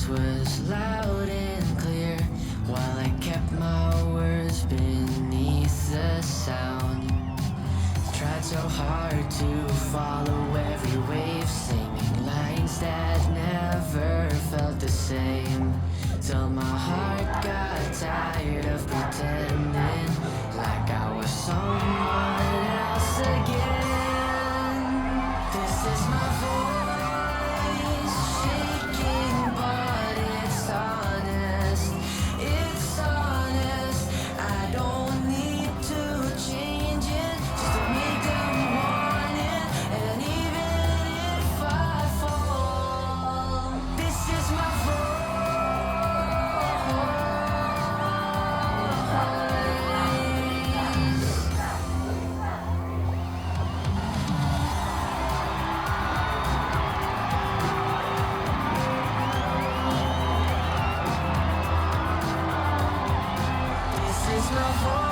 voice was loud and clear while I kept my words beneath the sound. Tried so hard to follow every wave, singing lines that never felt the same, till my heart got tired of pretending like I was someone else again. This is my voice, shaking, but it's honest. It's honest. I don't need to change it just to make them want it. And even if I fall, this is my voice. This is my voice.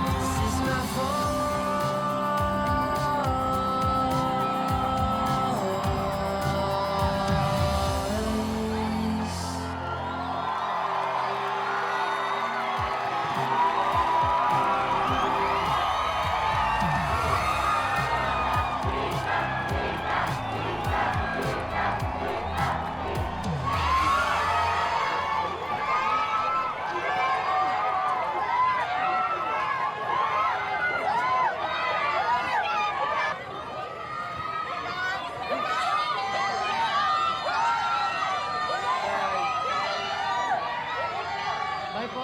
This is my voice. Bye po.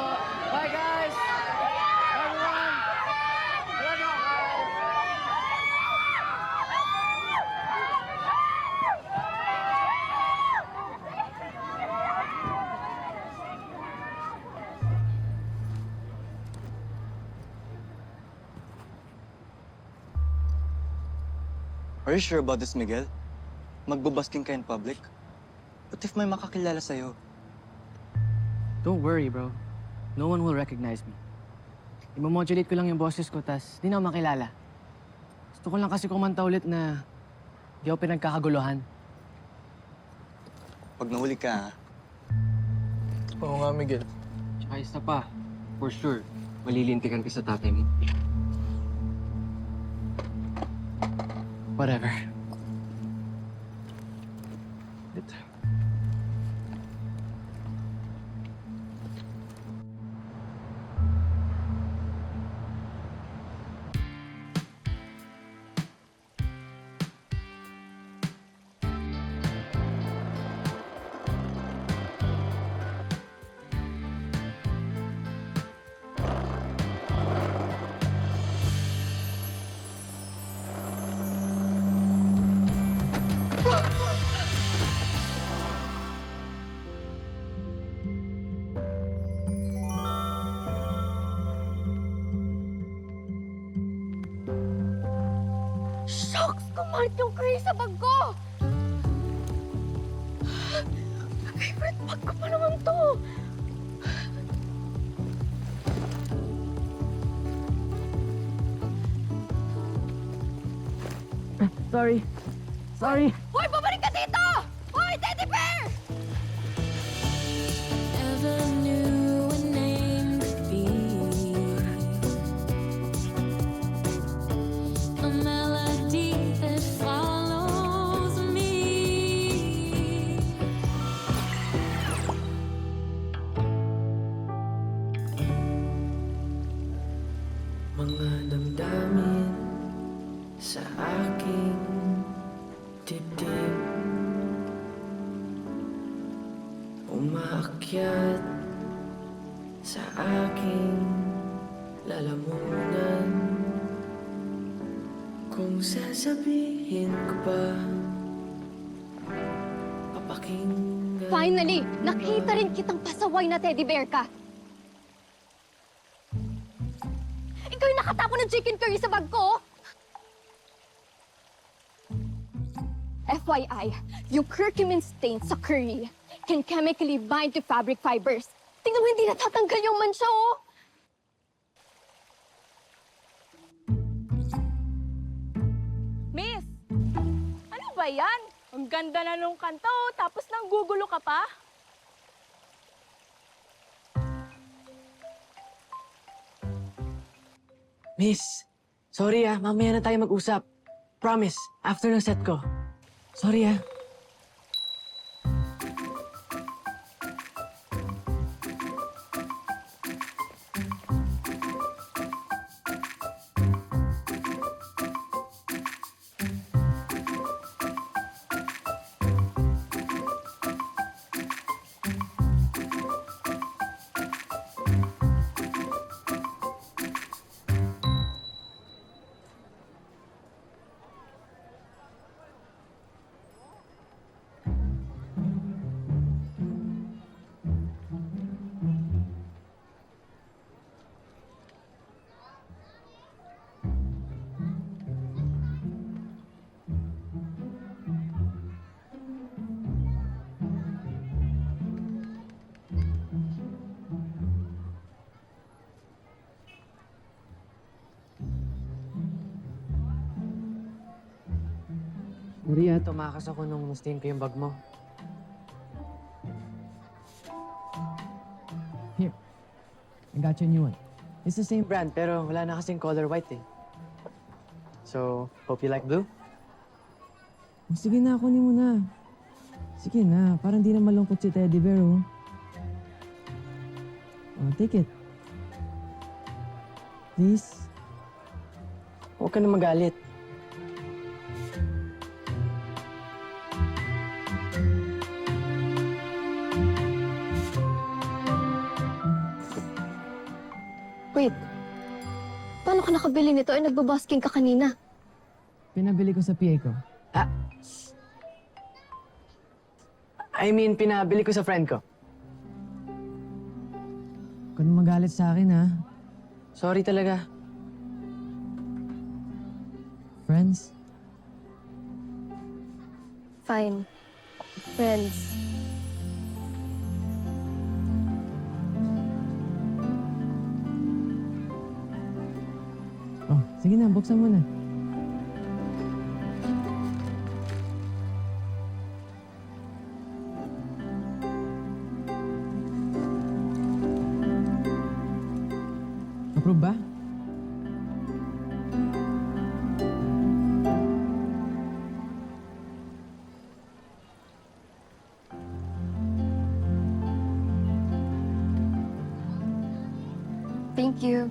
Bye guys. Bye everyone. Love you. Are you sure about this, Miguel? Magbubasking ka in public? What if may makakilala sa'yo? Don't worry, bro. No one will recognize me. Imamodulate ko lang yung boses ko, tas di na ako makilala. Gusto ko lang kasi kumanta ulit na di ako pinagkakaguluhan. Pag nahuli ka, ha? Oo nga, Miguel. Tsaka isa pa, for sure, malilintikan ka sa tatay mo. Whatever. Shucks! Kumalit yung curry sa bag ko! Favorite bag ko pa naman to! Sorry. Sorry. Hoy! Bumalik ka dito! Hoy! Teddy bear! Never knew a name could be a melody that follows me. Mga damdamin sa aking dibdib, umaakyat sa aking lalamunan. Kung sasabihin ko ba, papakinggan. Finally! Nakita rin kitang pasaway na teddy bear ka! Ikaw yung nakatapon ng chicken curry sa bag ko! FYI, yung curcumin stain sa curry can chemically bind to fabric fibers. Tingnan mo, hindi natatanggal yung mansya, oh! ba yan? Ang ganda na nung kanta, oh, tapos nanggugulo ka pa? Miss, sorry mamaya na tayo mag-usap. Promise, after ng set ko. Sorry Sorry tumakas ako nung na-stain ko yung bag mo. Here, I got you a new one. It's the same brand, pero wala na kasing color white eh. So, hope you like blue? Sige na, kunin mo na. Sige na, parang di na malungkot si Teddy Bear, oh. Oh, take it. Please. Huwag ka na magalit. Wait. Paano ka nakabili nito? Ay, nagbabasking ka kanina. Pinabili ko sa PA ko. Pinabili ko sa friend ko. Huwag ka na magalit sa akin, ha? Sorry talaga. Friends? Fine. Friends. Oh, sige na, buksan mo na. Approve ba? Thank you.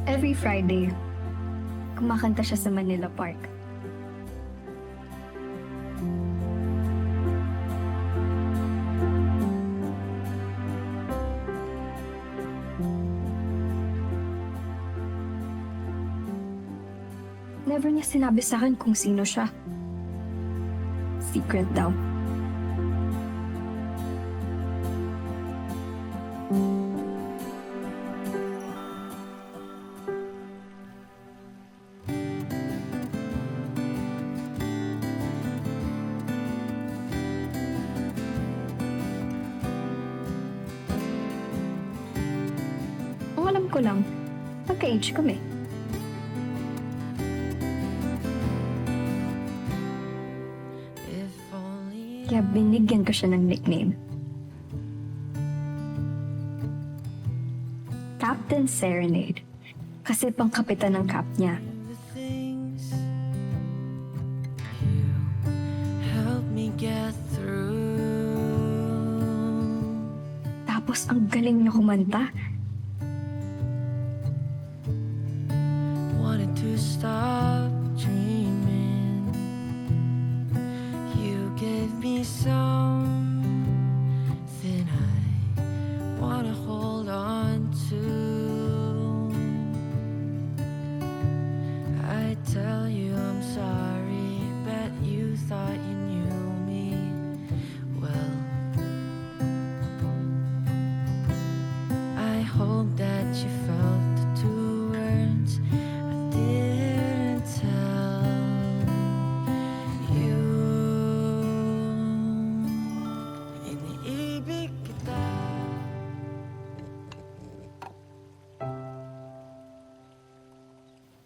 Every Friday, kumakanta siya sa Manila Park. Never niya sinabi sa akin kung sino siya. Secret daw. Ang alam ko lang, magka-age kami. Kaya binigyan ko siya ng nickname. Captain Serenade. Kasi pang kapitan ng cap niya. Help me get through. Tapos ang galing niya kumanta. Wanted to stop dreaming.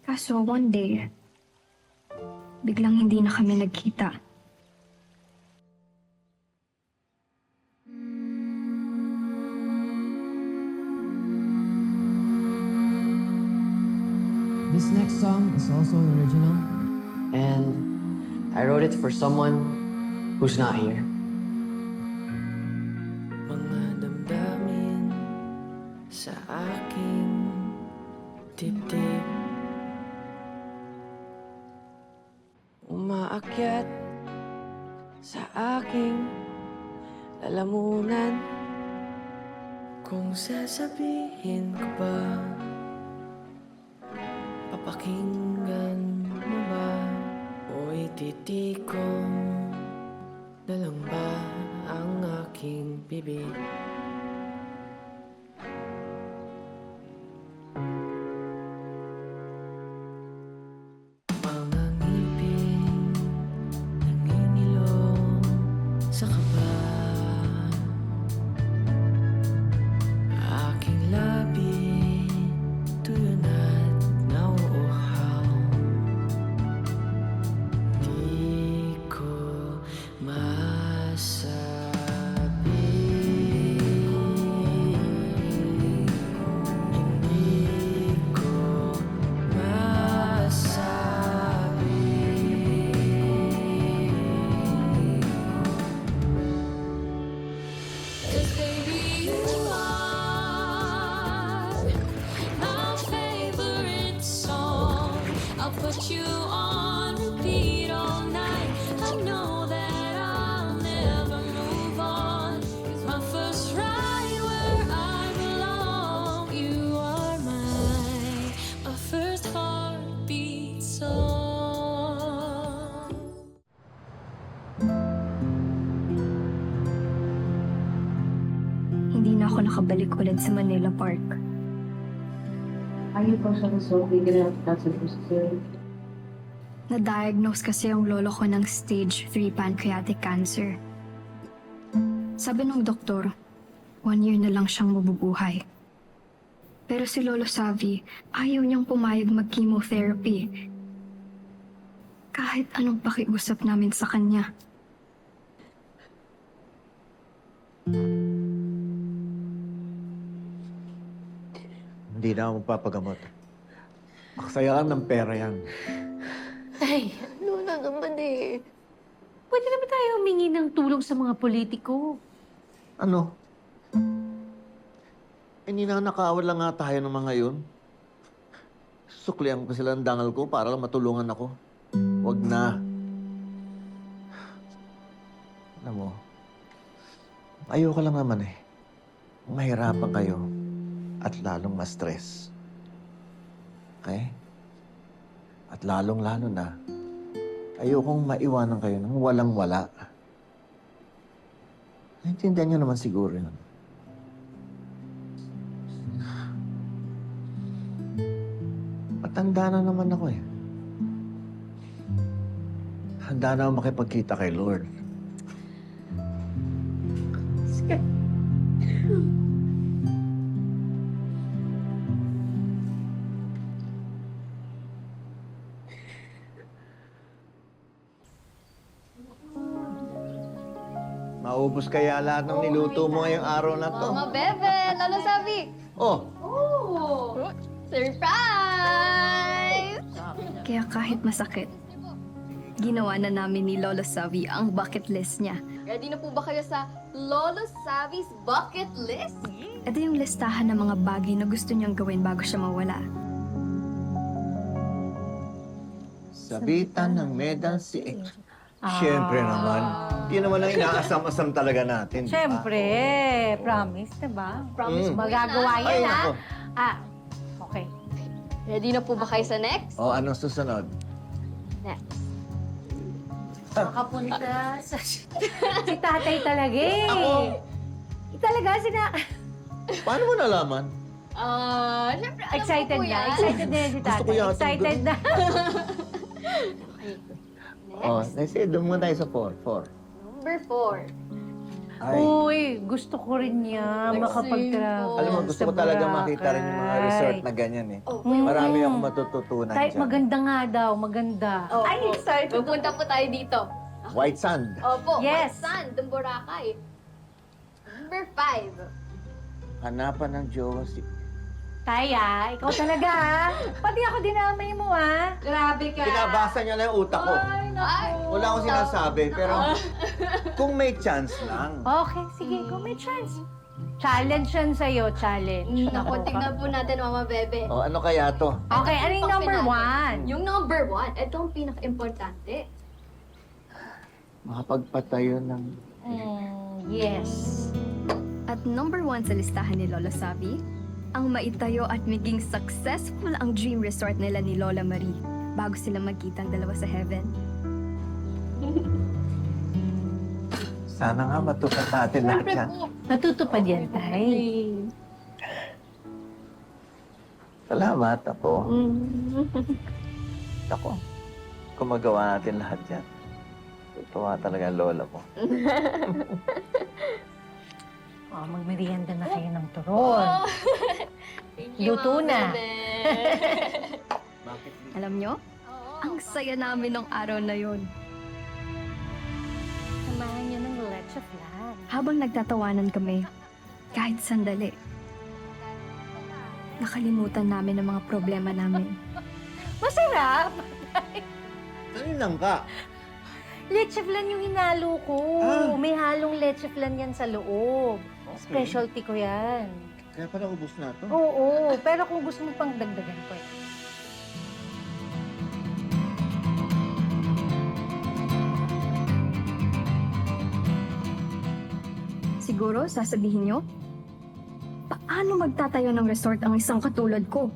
Kaso one day, biglang hindi na kami nagkita. This next song is also an original. And I wrote it for someone who's not here. Mga damdamin sa aking dibdib umaakyat sa aking lalamunan. Kung sasabihin ko ba, papakinggan mo ba? O ititikong na lang ba ang aking bibig? Mga ngipin nangingilong sa kaba, aking labi tuyo na't nauuhaw. Di ko masabi, hindi ko masabi. 'Cause baby, you are my favorite song. I'll put you on repeat all night. I know that I'll never move on. 'Cause my first ride where I belong. You are my first heartbeat song. Hindi na ako nakabalik ulit sa Manila Park. Na-diagnose kasi ang lolo ko ng stage 3 pancreatic cancer. Sabi ng doktor, 1 year na lang siyang mabubuhay. Pero si Lolo Savi, ayaw niyang pumayag mag-chemotherapy. Kahit anong pakiusap namin sa kanya. Hindi na ako magpapagamot. Aksayahan ng pera yan. Ay, Lola naman eh. Pwede naman tayo humingi ng tulong sa mga politiko. Ano? Eh, ninanakawan lang nga tayo ng mga yun. Suklihan ko sila ng dangal ko para lang matulungan ako. Huwag na. Alam mo, ayoko lang naman eh. Mahirapan kayo at lalong ma-stress. Okay? At lalong-lalo na, ayokong maiwanan kayo ng walang-wala. Naintindihan niyo naman siguro yun. Matanda na naman ako eh. Handa na ako makipagkita kay Lord. Maubos kaya lahat ng niluto mo ngayong araw na to? Mga bebe, Lolo Savi! Oh, Surprise! Kaya kahit masakit, ginawa na namin ni Lolo Savi ang bucket list niya. Ready na po ba kayo sa Lolo Savi's bucket list? Ito yung listahan ng mga bagay na gusto niyang gawin bago siya mawala. sabitan ng medal si X. Siyempre naman. Yun naman ang inaasam-asam talaga natin. di ba? Siyempre, promise, diba? Promise po Magagawa yan, Ay, yan, ha? nako. Ah, okay. Ready na po ba kayo sa next? O, anong susunod? Next. Makapunta sa... si tatay talaga eh. Ako? Talaga, Paano mo nalaman? Siyempre, alam excited ko po na. yan. Excited na yan si Gusto ko tatay. yata Excited na. O, let's say, doon muna tayo sa 4. Number 4. Ay, Uy, gusto ko rin yan, makapag-travel. alam mo, gusto ko sa talaga makita rin yung mga resort na Boracay. ganyan eh. Mm. Marami akong matututunan Kahit dyan. maganda nga daw, maganda. Ay, excited. Pupunta po tayo dito. White sand. Opo, Yes. Sand, Boracay. Number 5. Hanapan ng jowa si... Taya, ikaw talaga ha. Pati ako dinamay mo ha. Grabe ka. Binabasa niya lang yung utak ko. Ay, Wala akong sinasabi, pero kung may chance lang. Okay, sige, kung may chance. Challenge yan sa'yo, challenge. Naku, tignan po natin, Mama Bebe. O, ano kaya to? Okay, ano yung Pang number pinatay. 1? Yung number 1, ito ang pinaka-importante. Makapagpatayo ng... Yes. At number 1 sa listahan ni Lola Sabi, ang maitayo at maging successful ang dream resort nila ni Lola Marie bago sila magkita ang dalawa sa heaven. Sana nga matupad natin lahat yan. Natutupad yan, Tay. Salamat ako. Ako, kung magawa natin lahat yan, tutuwa talaga ang lola ko. Oh, magmerienda na kayo ng turon. Luto na. Alam nyo, ang saya namin ng araw na yon. Samahan niyo ng leche flan. Habang nagtatawanan kami, kahit sandali, nakalimutan namin ang mga problema namin. Masarap! Salinang ka. Leche flan yung hinalo ko. Ah. May halong leche flan yan sa loob. Okay. Specialty ko yan. Kaya pala ubus na to. Oo, pero kung gusto mo pang dagdagan ko eh. Siguro, sasabihin nyo, paano magtatayo ng resort ang isang katulad ko?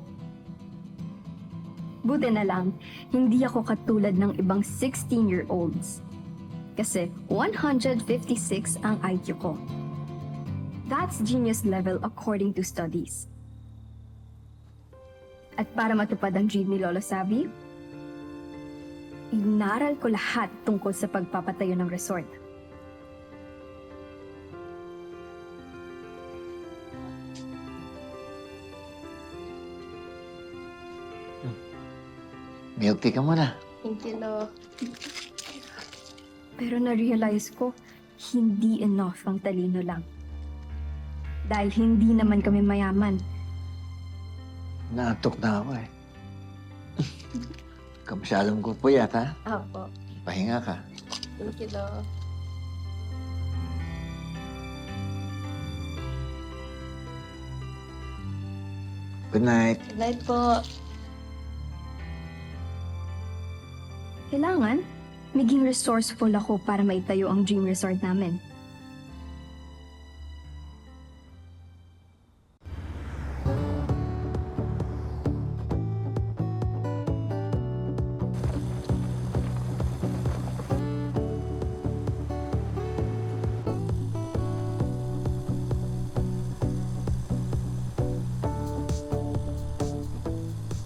Buti na lang, hindi ako katulad ng ibang 16-year-olds. Kasi 156 ang IQ ko. That's genius level according to studies. At para matupad ang dream ni Lola Sabi, inaral ko lahat tungkol sa pagpapatayo ng resort. Milk tea ka muna. Thank you, Lo. Pero na-realize ko, hindi enough ang talino lang. Dahil hindi naman kami mayaman. Naatok na ako eh. Kamasyadong ko po yata. Opo. Pahinga ka. Thank you, Lo. Good night. Good night po. Kailangan, maging resourceful ako para maitayo ang dream resort namin.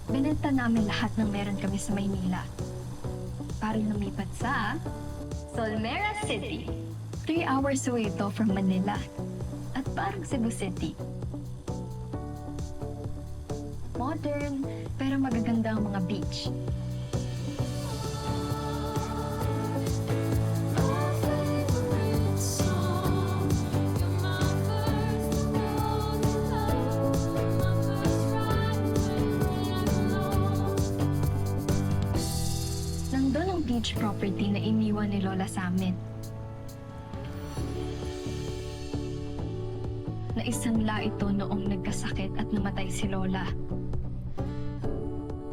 Binenta namin lahat ng meron kami sa Maynila para lumipat sa Solmera City. 3 hours away ito from Manila at parang Cebu City. Modern, pero magaganda ang mga beach. Nandun ang beach property na iniwan ni Lola sa amin. Naisanla ito noong nagkasakit at namatay si Lola.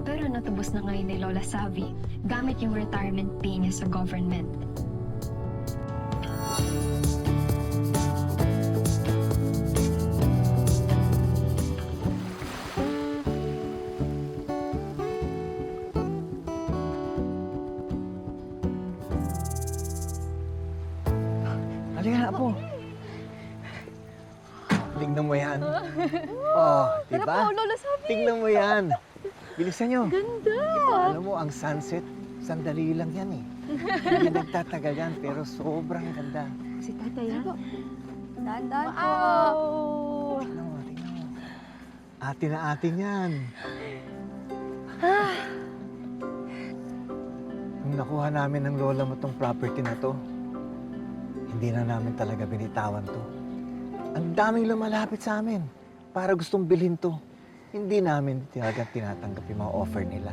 Pero natubos na ngayon ni Lola Savi gamit yung retirement pay niya sa government. Halika na po. Tingnan mo yan. Oh, di ba? Lola Sabi. Tingnan mo yan. Bilisan nyo. Ganda. Alam mo, ang sunset, sandali lang yan eh. Hindi nagtatagal yan, pero sobrang ganda. si tatay, ha? Dandan po. Tingnan mo, tingnan mo. Atin na atin yan. Nung nakuha namin ng lola mo tong property na to, hindi na namin talaga binitawan to. Ang daming lumalapit sa amin para gustong bilhin to. Hindi namin talagang tinatanggap yung mga offer nila.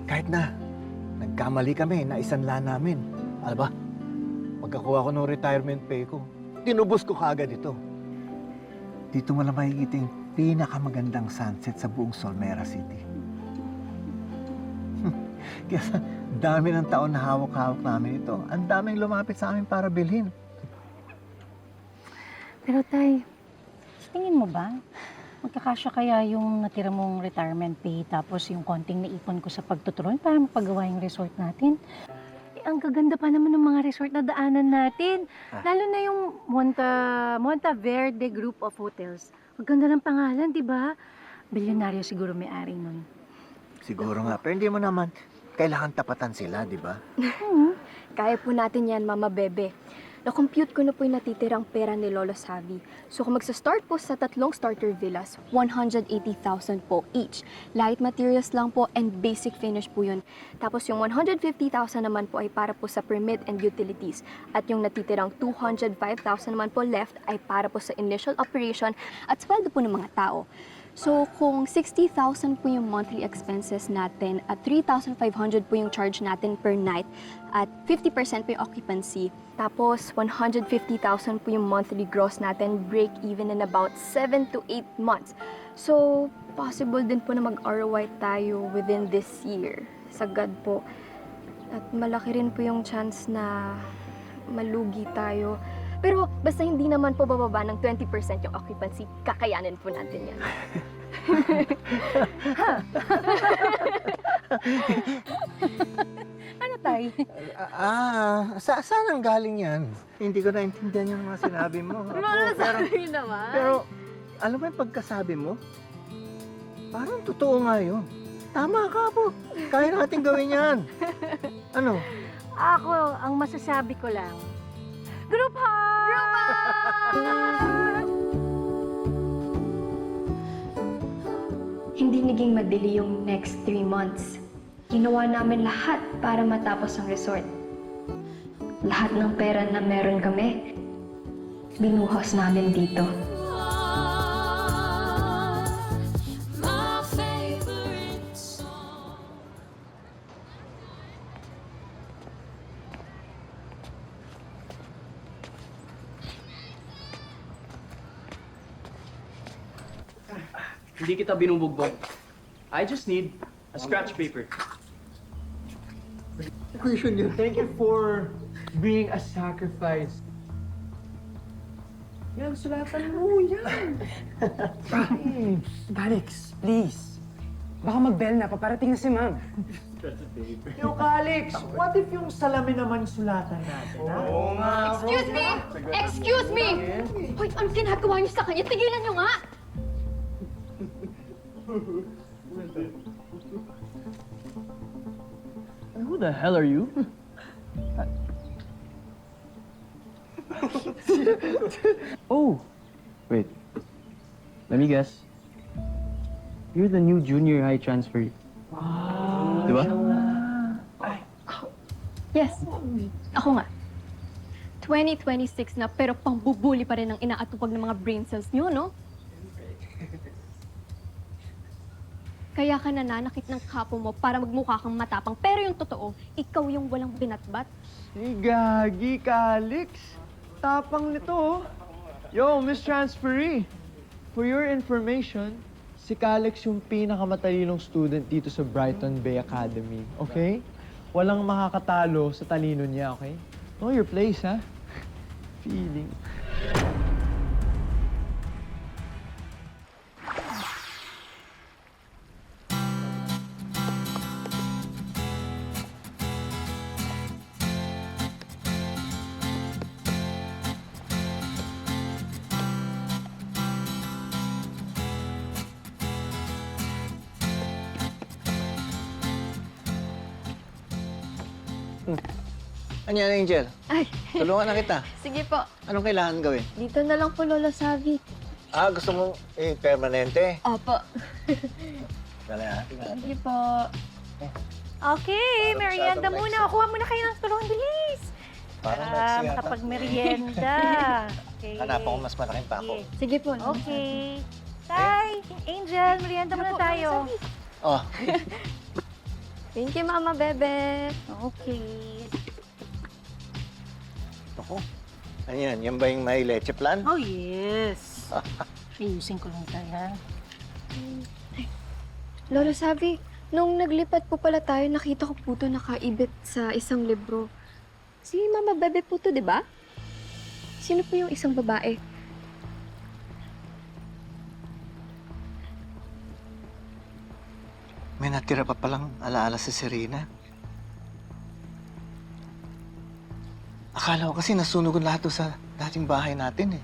Kahit na, nagkamali kami, naisanla namin. Alam ba, pagkakuha ko ng retirement pay ko, tinubos ko kaagad ito. Dito mo na makikita yung pinakamagandang sunset sa buong Solmera City. Kaya sa dami ng taon na hawak-hawak namin ito, ang daming lumapit sa amin para bilhin. Pero tay, tingin mo ba, magkakasya kaya yung natira mong retirement pay tapos yung konting naipon ko sa pagtutuloy para mapagawa yung resort natin? Ang gaganda pa naman ng mga resort na daanan natin. Lalo na yung Monta Verde Group of Hotels. Ang ganda ng pangalan, di ba? Bilyonaryo siguro may-ari nun. Siguro nga, pero hindi mo naman kailangan tapatan sila, di ba? Kaya po natin yan, Mama Bebe. Na-compute ko na po yung natitirang pera ni Lolo Savi. So kung magsa-start po sa 3 starter villas, 180,000 po each. Light materials lang po and basic finish po yun. Tapos yung 150,000 naman po ay para po sa permit and utilities. At yung natitirang 205,000 naman po left ay para po sa initial operation at sweldo po ng mga tao. So, kung 60,000 po yung monthly expenses natin at 3,500 po yung charge natin per night at 50% po yung occupancy, tapos 150,000 po yung monthly gross natin, break even in about 7 to 8 months. So, possible din po na mag-ROI tayo within this year. Sagad po. At malaki rin po yung chance na malugi tayo. Pero basta hindi naman po bababa ng 20% yung occupancy, kakayanin po natin yan. Ano tay? Saan ang galing yan? Hindi ko naintindihan yung mga sinabi mo. Pero, alam mo yung pagkasabi mo? Parang totoo nga yun. Tama ka po. Kaya natin gawin yan. Ano? Ako, ang masasabi ko lang, Group Heart! Group Heart! Hindi naging madali yung next 3 months. Ginawa namin lahat para matapos ang resort. Lahat ng pera na meron kami, binuhos namin dito. My favorite song. Hindi kita binubugbog. I just need a scratch paper. Equation yun. Thank you for being a sacrifice. Yan, sulatan mo yan. Alex, please. Baka mag-bell na, paparating na si Ma'am. Yung Alex, what if yung salamin naman sulatan natin, ha? Oo nga. Excuse me! Excuse me! Hoy, ano ginagawa niyo sa kanya? Tigilan niyo nga! Who the hell are you? Oh, wait. Let me guess. You're the new junior high transfer. Di ba? Yes, ako nga. 2026 na pero pambubuli pa rin ang inaatupag ng mga brain cells niyo, no? Kaya ka nananakit ng kapo mo para magmukha kang matapang. Pero yung totoo, ikaw yung walang binatbat. Gagi ka, Alex. Tapang nito, oh. Yo, Miss Transferee. For your information, si Calix yung pinakamatalinong student dito sa Brighton Bay Academy, okay? Walang makakatalo sa talino niya, okay? Know your place, ha? Feeling. Ano yan, Angel? Ay, Tulungan na kita. sige po. Anong kailangan gawin? Dito na lang po, Lolo Savi. Gusto mo permanente? Opo. Dali, ha? Sige po. Okay, merienda muna. Kuha muna kayo ng tulong, bilis. Parang Para makapag-merienda. Okay. Hanap ako mas malaking pako. Sige po. Okay. Tay, Angel, merienda muna tayo. Oh, Thank you, Mama Bebe. Okay. ako. Ano yan? Yan ba yung may leche plan? Oh, yes. Ayusin ko lang tayo, ha? Lolo Savi, nung naglipat po pala tayo, nakita ko po ito nakaibit sa isang libro. Si Mama Bebe po to, di ba? Sino po yung isang babae? May natira pa palang alaala si Serena. Akala ko kasi nasunog ang lahat doon sa dating bahay natin eh.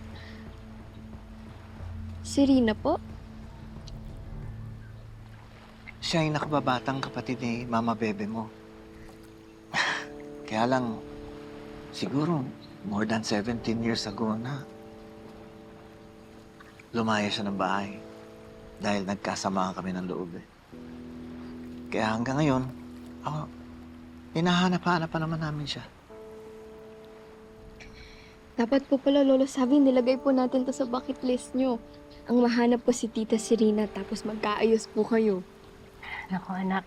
Si Rina po? Siya yung nakababatang kapatid ni Mama Bebe mo. Kaya lang, siguro more than 17 years ago na lumaya siya ng bahay dahil nagkasamaan kami ng loob eh. Kaya hanggang ngayon, hinahanap-hanap pa naman namin siya. Dapat po pala, Lolo Savi, nilagay po natin to sa bucket list nyo. Ang mahanap po si Tita Serena, tapos magkaayos po kayo. Naku, anak.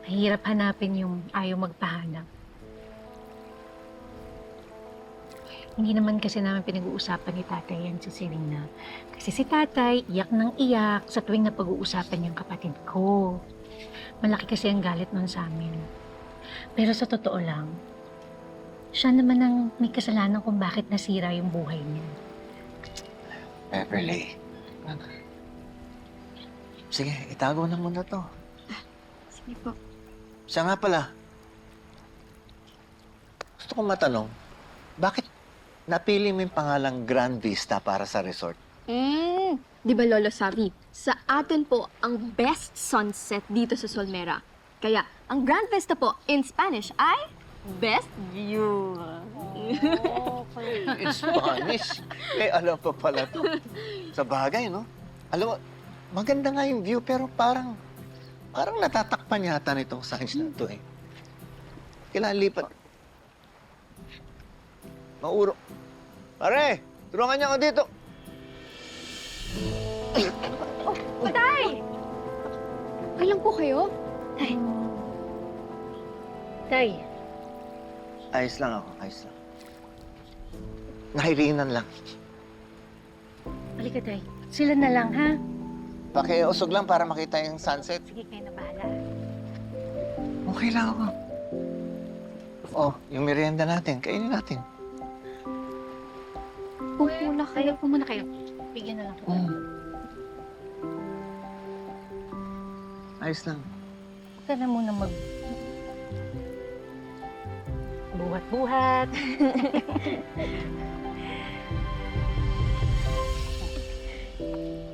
Mahirap hanapin yung ayaw magpahanap. Hindi naman kasi namin pinag-uusapan ni tatay yan si Serena. Kasi si tatay, iyak ng iyak sa tuwing napag-uusapan yung kapatid ko. Malaki kasi ang galit nun sa amin. Pero sa totoo lang, siya naman ang may kasalanan kung bakit nasira yung buhay niya. Beverly. Sige, itago na muna to. Sige po. Siya nga pala. Gusto kong matanong, bakit napili mo yung pangalang Grand Vista para sa resort? Di ba, Lolo Savi? Sa atin po ang best sunset dito sa Solmera. Kaya, ang Grand Vista po in Spanish ay best view. In Spanish? Alam pa pala to. Sa bagay, no? Alam mo, maganda nga yung view, pero parang natatakpan yata nitong signs na to eh. Kailangan lipat. Mauro. Pare, tulungan niyo ako dito. Patay! Okay lang po kayo? Tay, Ayos lang ako, ayos lang. Nahirinan lang. halika tay. Sila na lang, ha? Pakiusog lang para makita yung sunset. Sige, kayo na bahala. Okay lang ako. Oh, yung merienda natin, kainin natin. Upo na kayo. Upo muna kayo. Bigyan na lang po. Ayos lang. Huwag ka na muna buhat-buhat.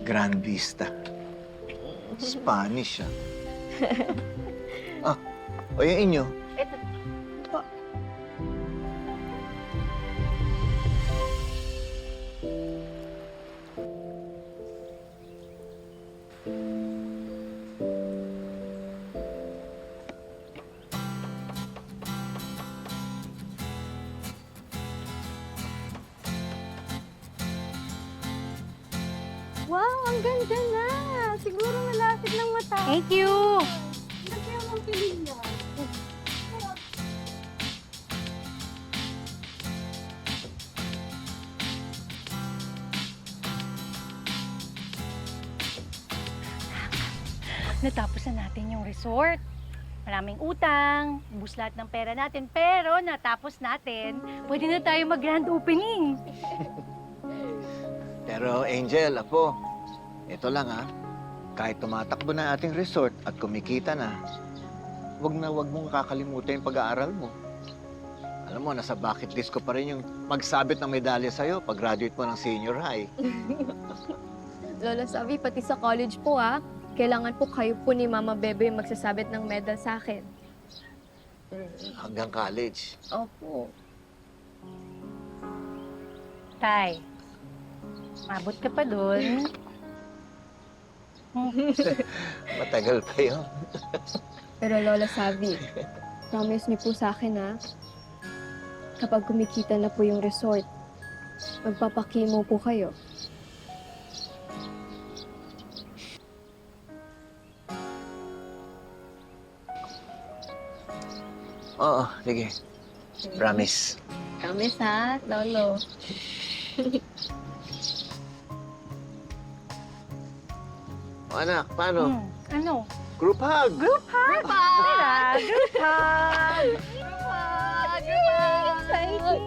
Grand Vista. Spanish, ah. O yung inyo? Ito. Wow, ang ganda na! Siguro malapit ng mata. Thank you! Ano kaya ang piling niya? Natapos na natin yung resort. Maraming utang, ubus lahat ng pera natin, pero natapos natin, pwede na tayo mag-grand opening. Pero Angel, Apo, ito lang kahit tumatakbo na ating resort at kumikita na wag mong kakalimutan yung pag-aaral mo. Alam mo, nasa bucket list ko pa rin yung magsabit ng medalya sa'yo pag graduate mo ng senior high. Lola Savi, pati sa college po kailangan po kayo po ni Mama Bebe yung magsasabit ng medal sa akin. Hanggang college. Opo. Tay, mabot ka pa dun. Matagal pa yun. Pero Lola Savi, promise niyo po sa akin ha, kapag kumikita na po yung resort, magpapakimo po kayo. Oo, sige. Promise. Promise ha, Lolo. O anak, paano? Ano? Group hug! Group hug! Group hug! Tara, group hug! Group hug! Group hug! Exciting!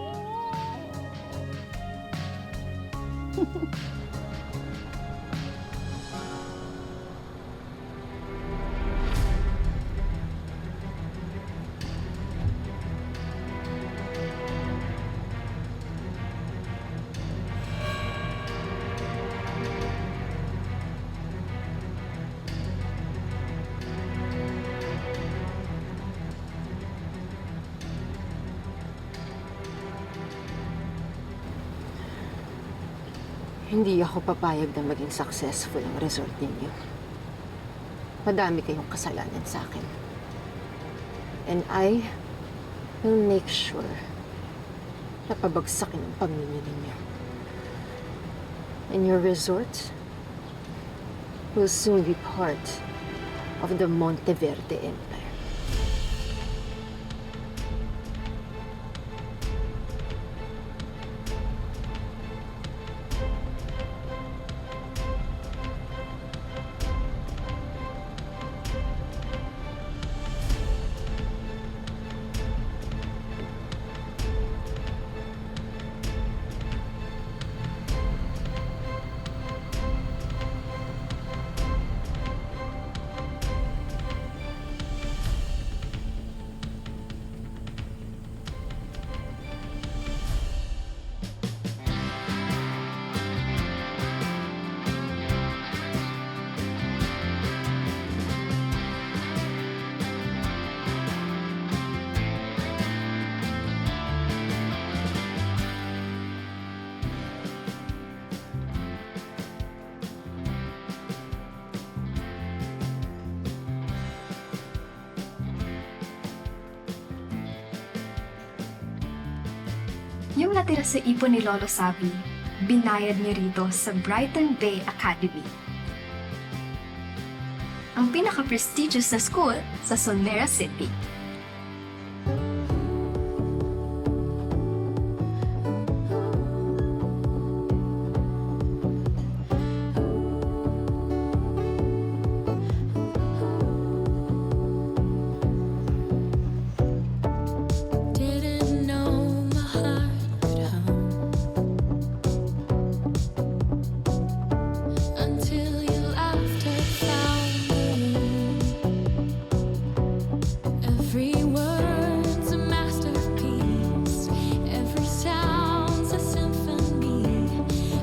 Hindi ako papayag na maging successful ang resort ninyo. Madami kayong kasalanan sa akin. And I will make sure na pabagsakin ang pamilya ninyo. And your resort will soon be part of the Monteverde Empire. Yung natira sa ipon ni Lolo Savi, binayad niya rito sa Brighton Bay Academy. Ang pinaka-prestigious na school sa Sonera City. Didn't know my heart could hum until your laughter found the room. Every word's a masterpiece, every sound's a symphony.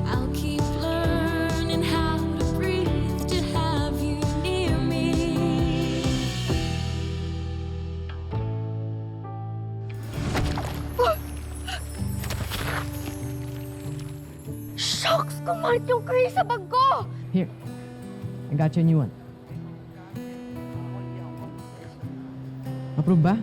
I'll keep learning how to breathe to have you near me. Shucks! Kumalit yung curry sa bag ko! Here, I got you a new one. Approve ba?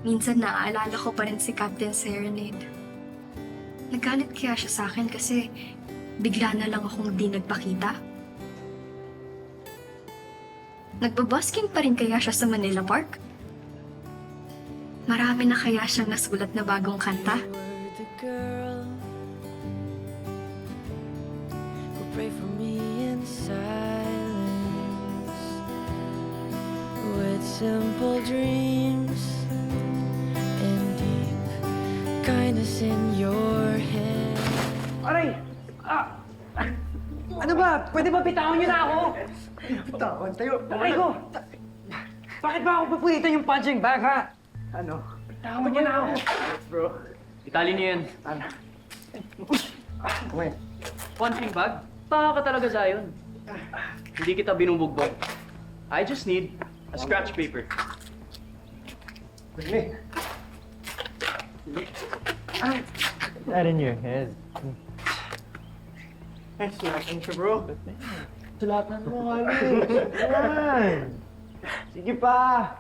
Minsan naaalala ko pa rin si Captain Serenade. Nagalit kaya siya sa akin kasi bigla na lang akong di nagpakita. Nagbabusking pa rin kaya siya sa Manila Park? Marami na kaya siyang nasulat na bagong kanta? You were the girl who prayed for me in silence, with simple dreams and deep kindness in your head. Aray! Ano ba? Pwede ba bitawan niyo na ako? Bitawan tayo. Aray ko! Bakit ba ako papulitan yung punching bag, ha? Ano? Bitawan niyo na ako. Bro, itali niyo yan. Punching bag? Baka ka talaga, Zion. Hindi kita binubugbog. I just need a scratch paper. That in your head. Sulatan siya, bro. Sulatan mo, Alex. Yan. Sige pa.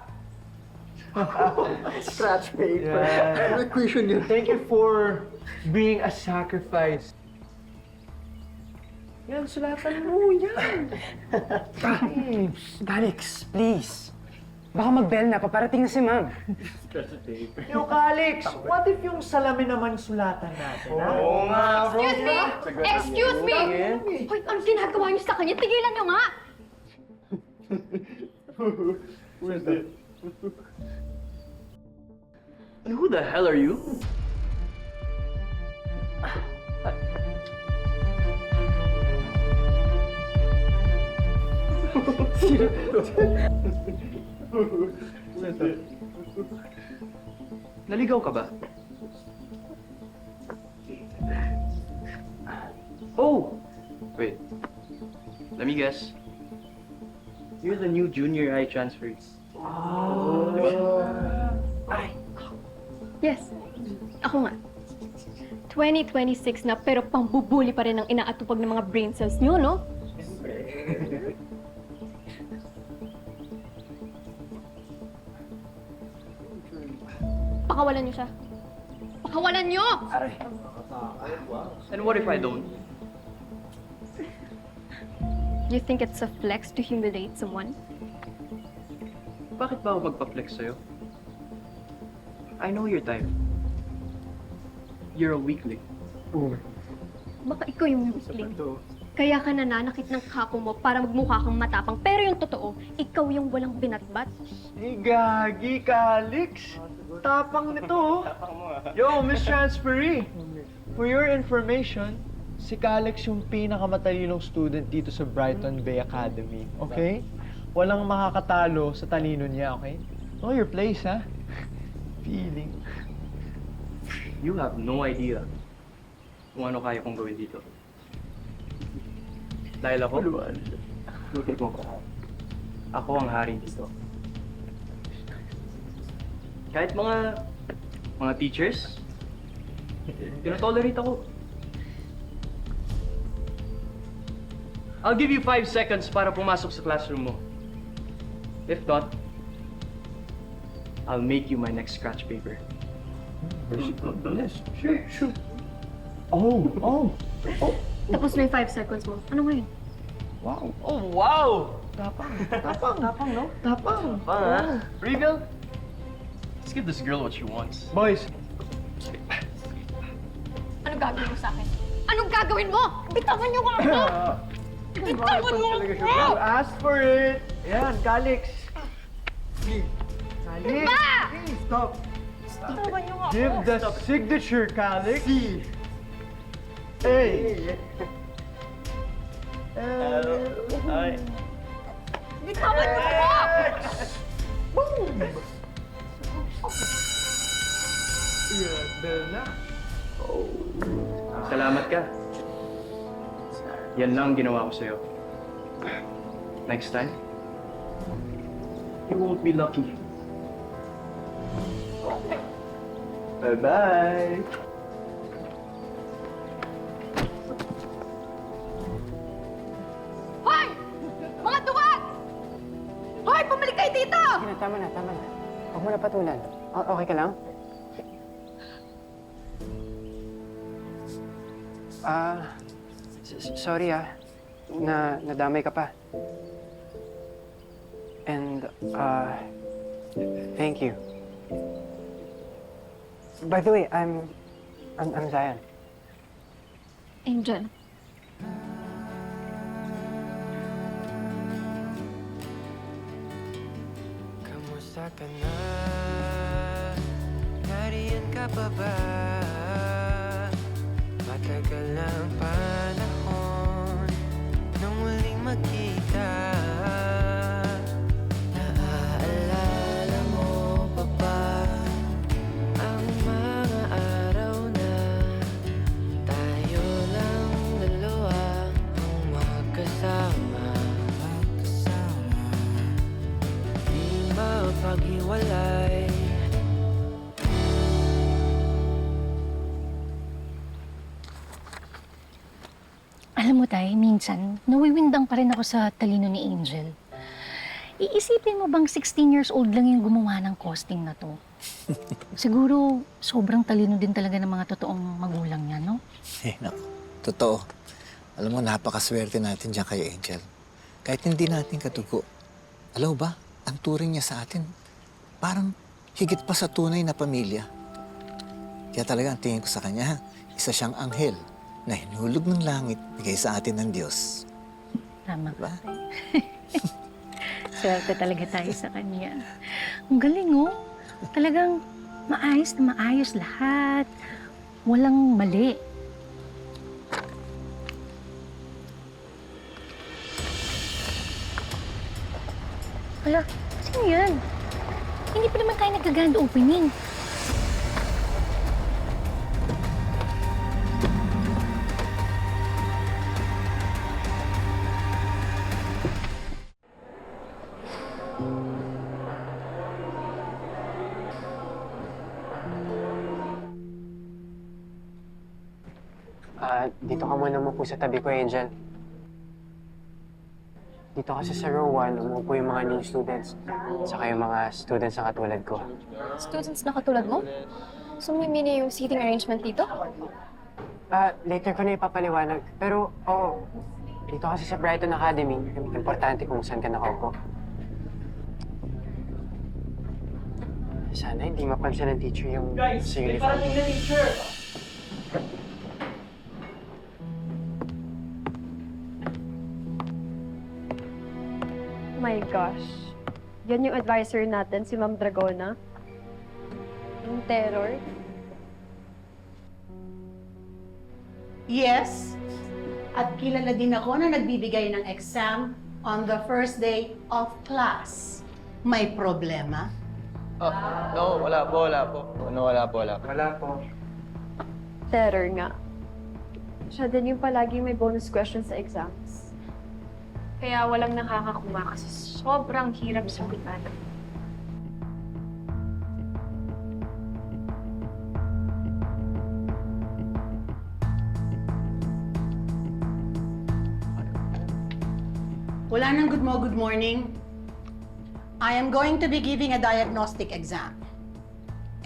Scratch paper. Yeah. Equation yun. Thank you for being a sacrifice. Yan, sulatan mo. Yan. Alex, please. Baka mag-bell na, paparating na si ma'am. Yung Alex, what if yung salamin naman sulatan natin, ha? Oo nga, bro. Excuse me! Excuse me! Hoy, ano ginagawa niyo sa kanya? Tigilan niyo nga! And who the hell are you? Naligaw ka ba? Oh! Wait. Let me guess. You're the new junior high transfers. Yes, ako nga. 2026 na pero pambubuli pa rin ang inaatupag ng mga brain cells niyo, no? Pakawalan niyo siya. Pakawalan niyo! And what if I don't? You think it's a flex to humiliate someone? Bakit ba ako magpa-flex sa'yo? I know your type. You're a weakling. Baka ikaw yung weakling. Kaya ka nananakit ng kapo mo para magmukha kang matapang. Pero yung totoo, ikaw yung walang binatbat. Gagi ka, Alex. Tapang nito. Yo, Miss Transferee. For your information, si Calix yung pinakamatalinong student dito sa Brighton Bay Academy. Okay? Walang makakatalo sa talino niya, okay? Know your place, ha? Feeling. You have no idea kung ano kaya kong gawin dito. Dahil ako, ako ang hari dito. Kahit mga teachers, tinotolerate ako. I'll give you 5 seconds para pumasok sa classroom mo. If not, I'll make you my next scratch paper. Sure. Oh. Tapos na yung 5 seconds mo. Ano ngayon? Wow. Oh, wow! Tapang, no? Tapang. Huh? Regal, let's give this girl what she wants. Boys, Anong gagawin mo sa akin? Anong gagawin mo? Bitawan niyo ako! Bitawan mo ako! you asked for it. Yan, Calix. Calix. Ba! Stop. Bitawan niyo ako! Give the signature, Calix. Hey. Bitawan niyo ako! Boom! Yan, bell na. Salamat ka. Yan lang ang ginawa ko sa'yo. Next time, you won't be lucky. Bye-bye! Hoy! Mga duwag! Hoy! Bumalik kayo dito! Tama na. Huwag mo na patulan. Okay ka lang? Sorry nadamay ka pa. And, thank you. By the way, I'm Zion. Angel. Kamusta ka na? Nariyan ka pa ba? Matagal na ang panahon nung muling magkita. Naaalala mo pa ba ang mga araw na tayo lang dalawa ang Alam mo, Tay, minsan, nawiwindang pa rin ako sa talino ni Angel. Iisipin mo bang 16 years old lang yung gumawa ng costing na to? Siguro, sobrang talino din talaga ng mga totoong magulang niya, no? Naku, totoo. Alam mo, napakaswerte natin dyan kay Angel. Kahit hindi natin katugo. Alam mo ba, ang turing niya sa atin, parang higit pa sa tunay na pamilya. Kaya talaga ang tingin ko sa kanya, isa siyang anghel na hinulog ng langit bigay sa atin ng Diyos. Tama ka, Tay. Swerte talaga tayo sa kanya. Ang galing, oh. Talagang maayos na maayos lahat. Walang mali. Hala, sino yan? Hindi pa naman tayo nag-grand opening. Dito ka muna umupo sa tabi ko, Angel. Dito kasi sa row 1, umupo yung mga new students. Saka yung mga students na katulad ko. Students na katulad mo? So, may mini yung seating arrangement dito? Later ko na ipapaliwanag. Pero, oo. Dito kasi sa Brighton Academy, importante kung saan ka nakaupo. Sana hindi mapansin ng teacher yung sa uniform. My gosh. Yan yung advisor natin, si Ma'am Dragona. Yung terror. Yes. At kilala din ako na nagbibigay ng exam on the first day of class. May problema? No, wala po. No, wala po. Terror nga. Siya din yung palaging may bonus question sa exams. Kaya walang nakakakuha kasi sobrang hirap sagutan. Wala nang good morning. I am going to be giving a diagnostic exam.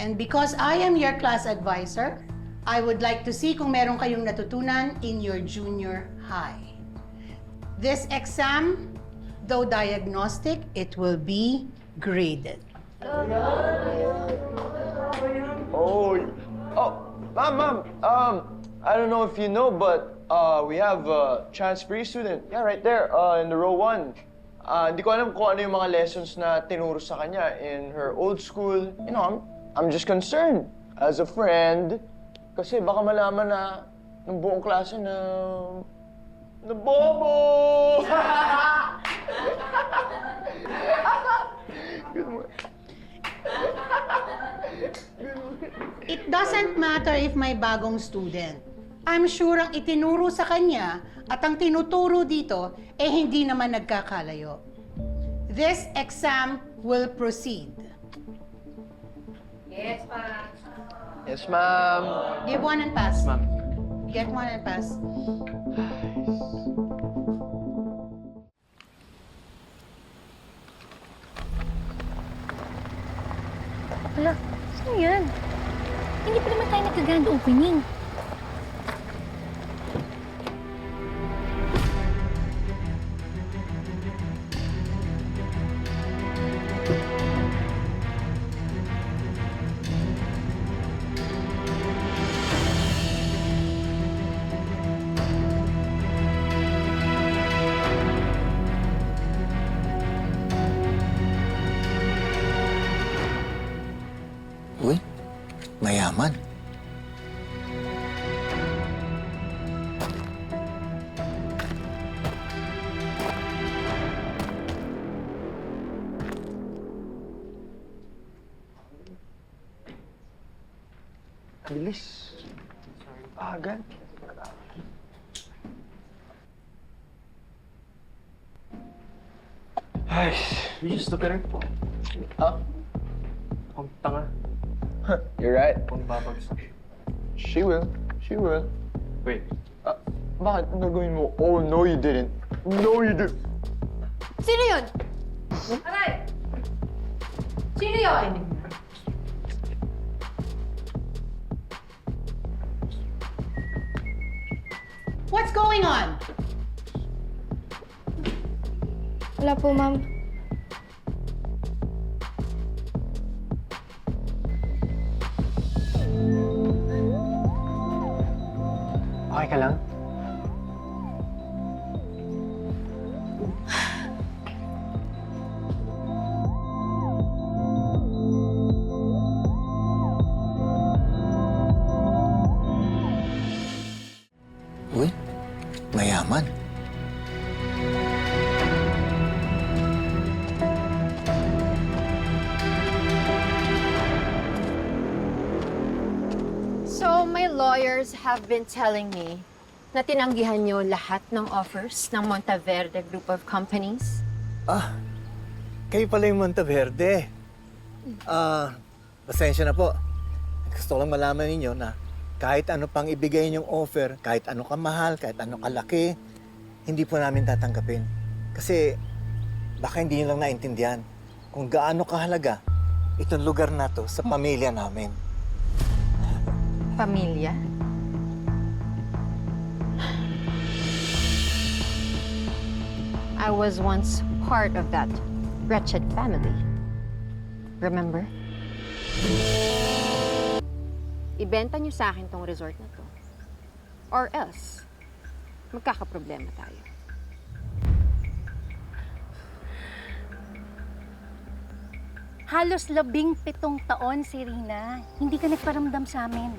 And because I am your class advisor, I would like to see kung meron kayong natutunan in your junior high. This exam, though diagnostic, it will be graded. Ma'am, I don't know if you know, but we have a transferee student. Yeah, right there, in the row 1. Hindi ko alam kung ano yung mga lessons na tinuro sa kanya in her old school. You know, I'm just concerned as a friend. Kasi baka malaman na ng buong klase na bobo! It doesn't matter if may bagong student. I'm sure ang itinuro sa kanya at ang tinuturo dito hindi naman nagkakalayo. This exam will proceed. Yes, ma'am. Yes, ma'am. Give one and pass. Yes, ma'am. Get one and pass. Hala, sino yan? Hindi pa naman tayo nag-grand opening. Uy, mayaman. Bilis. Agad. Ay, you just look at her. Ang tanga. You're right. Ang babagsak. She will. Wait. Bakit nagawin mo? Oh, no you didn't. No you didn't. Sino yun? Aray! Sino yun? What's going on? Wala po, ma'am. Okay ka lang? Uy, mayaman. So, my lawyers have been telling me na tinanggihan niyo lahat ng offers ng Monteverde Group of Companies. Ah, kayo pala yung Monteverde. Pasensya na po. Gusto ko lang malaman ninyo na kahit ano pang ibigay niyong offer, kahit ano kamahal, kahit ano kalaki, hindi po namin tatanggapin. Kasi baka hindi niyo lang naintindihan kung gaano kahalaga itong lugar na to sa pamilya namin. Pamilya? I was once part of that wretched family. Remember? Ibenta niyo sa akin tong resort na to. Or else, magkakaproblema tayo. Halos 17 taon si Rina. Hindi ka nagparamdam sa amin.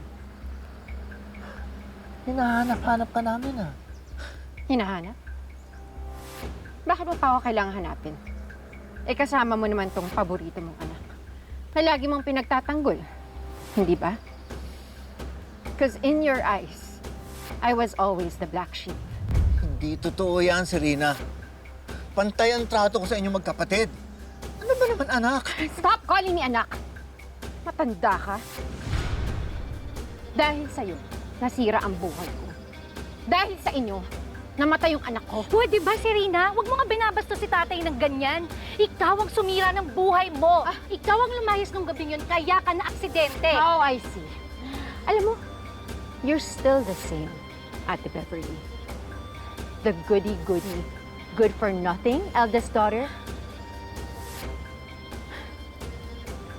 Hinahanap-hanap ka namin ah. Hinahanap? Bakit mo pa ako kailangan hanapin? Eh kasama mo naman tong paborito mong anak. Na lagi mong pinagtatanggol. Hindi ba? Because in your eyes, I was always the black sheep. Hindi totoo yan, Serena. Pantay ang trato ko sa inyong magkapatid. Ano ba naman, anak? Stop calling me anak! Matanda ka. Dahil sa'yo, nasira ang buhay ko. Dahil sa inyo, namatay yung anak ko. Pwede ba, Serena? Huwag mo nga binabastos si tatay ng ganyan. Ikaw ang sumira ng buhay mo. Ikaw ang lumayas nung gabing yun, kaya ka na aksidente. Oh, I see. Alam mo, you're still the same, Ate Beverly. The goody-goody, good-for-nothing eldest daughter.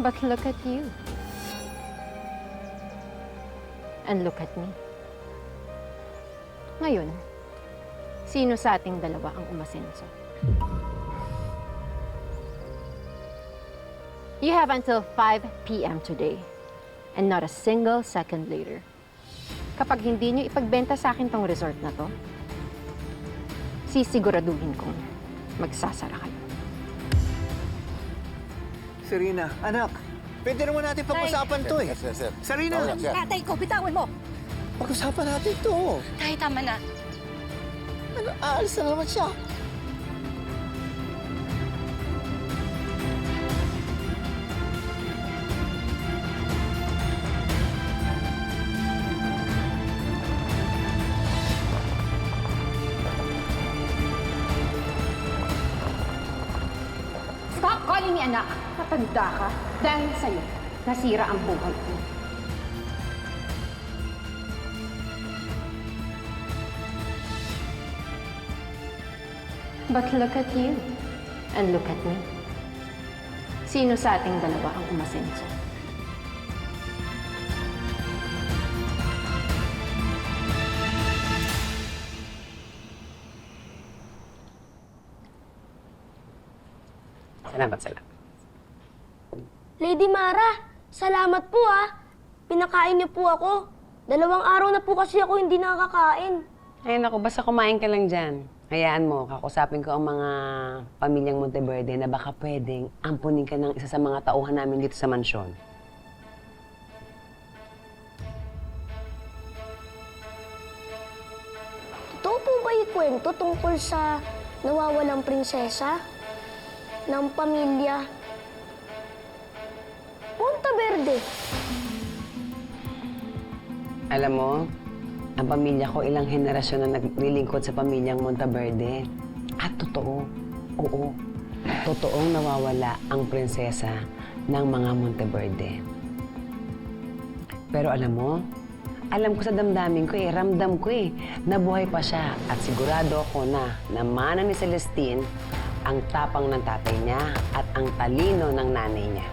But look at you. And look at me. Ngayon, sino sa ating dalawa ang umasenso? You have until 5 p.m. today, and not a single second later. Kapag hindi nyo ipagbenta sa akin tong resort na to, sisiguraduhin kong magsasara kayo. Serena, anak, pwede naman natin pag-usapan to eh. Yes. Serena! Tatay ko, bitawan mo. Pag-usapan natin to. Tay, tama na. Ano, aalis na naman siya. Stop calling me anak! Matanda ka. Dahil sa'yo, nasira ang buhay ko. But look at you. And look at me. Sino sa ating dalawa ang umasenso? Salamat. Lady Mara, salamat po ah. Pinakain niyo po ako. 2 araw na po kasi ako hindi nakakain. Ay naku, basta kumain ka lang dyan. Hayaan mo, kakusapin ko ang mga pamilyang Monteverde na baka pwedeng ampunin ka ng isa sa mga tauhan namin dito sa mansyon. Totoo po ba yung kwento tungkol sa nawawalang prinsesa ng pamilya Monteverde? Alam mo, Ang pamilya ko ilang henerasyon na naglilingkod sa pamilyang Monteverde. At totoo, oo, totoong nawawala ang prinsesa ng mga Monteverde. Pero alam mo, alam ko sa damdamin ko ramdam ko nabuhay pa siya at sigurado ako na namana ni Celestine ang tapang ng tatay niya at ang talino ng nanay niya.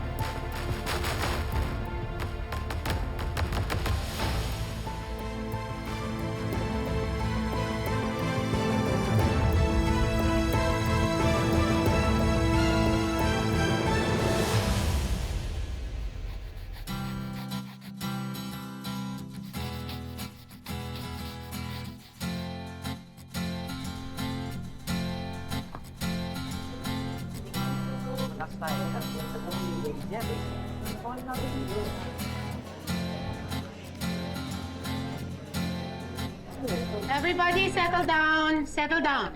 Everybody, settle down. Settle down.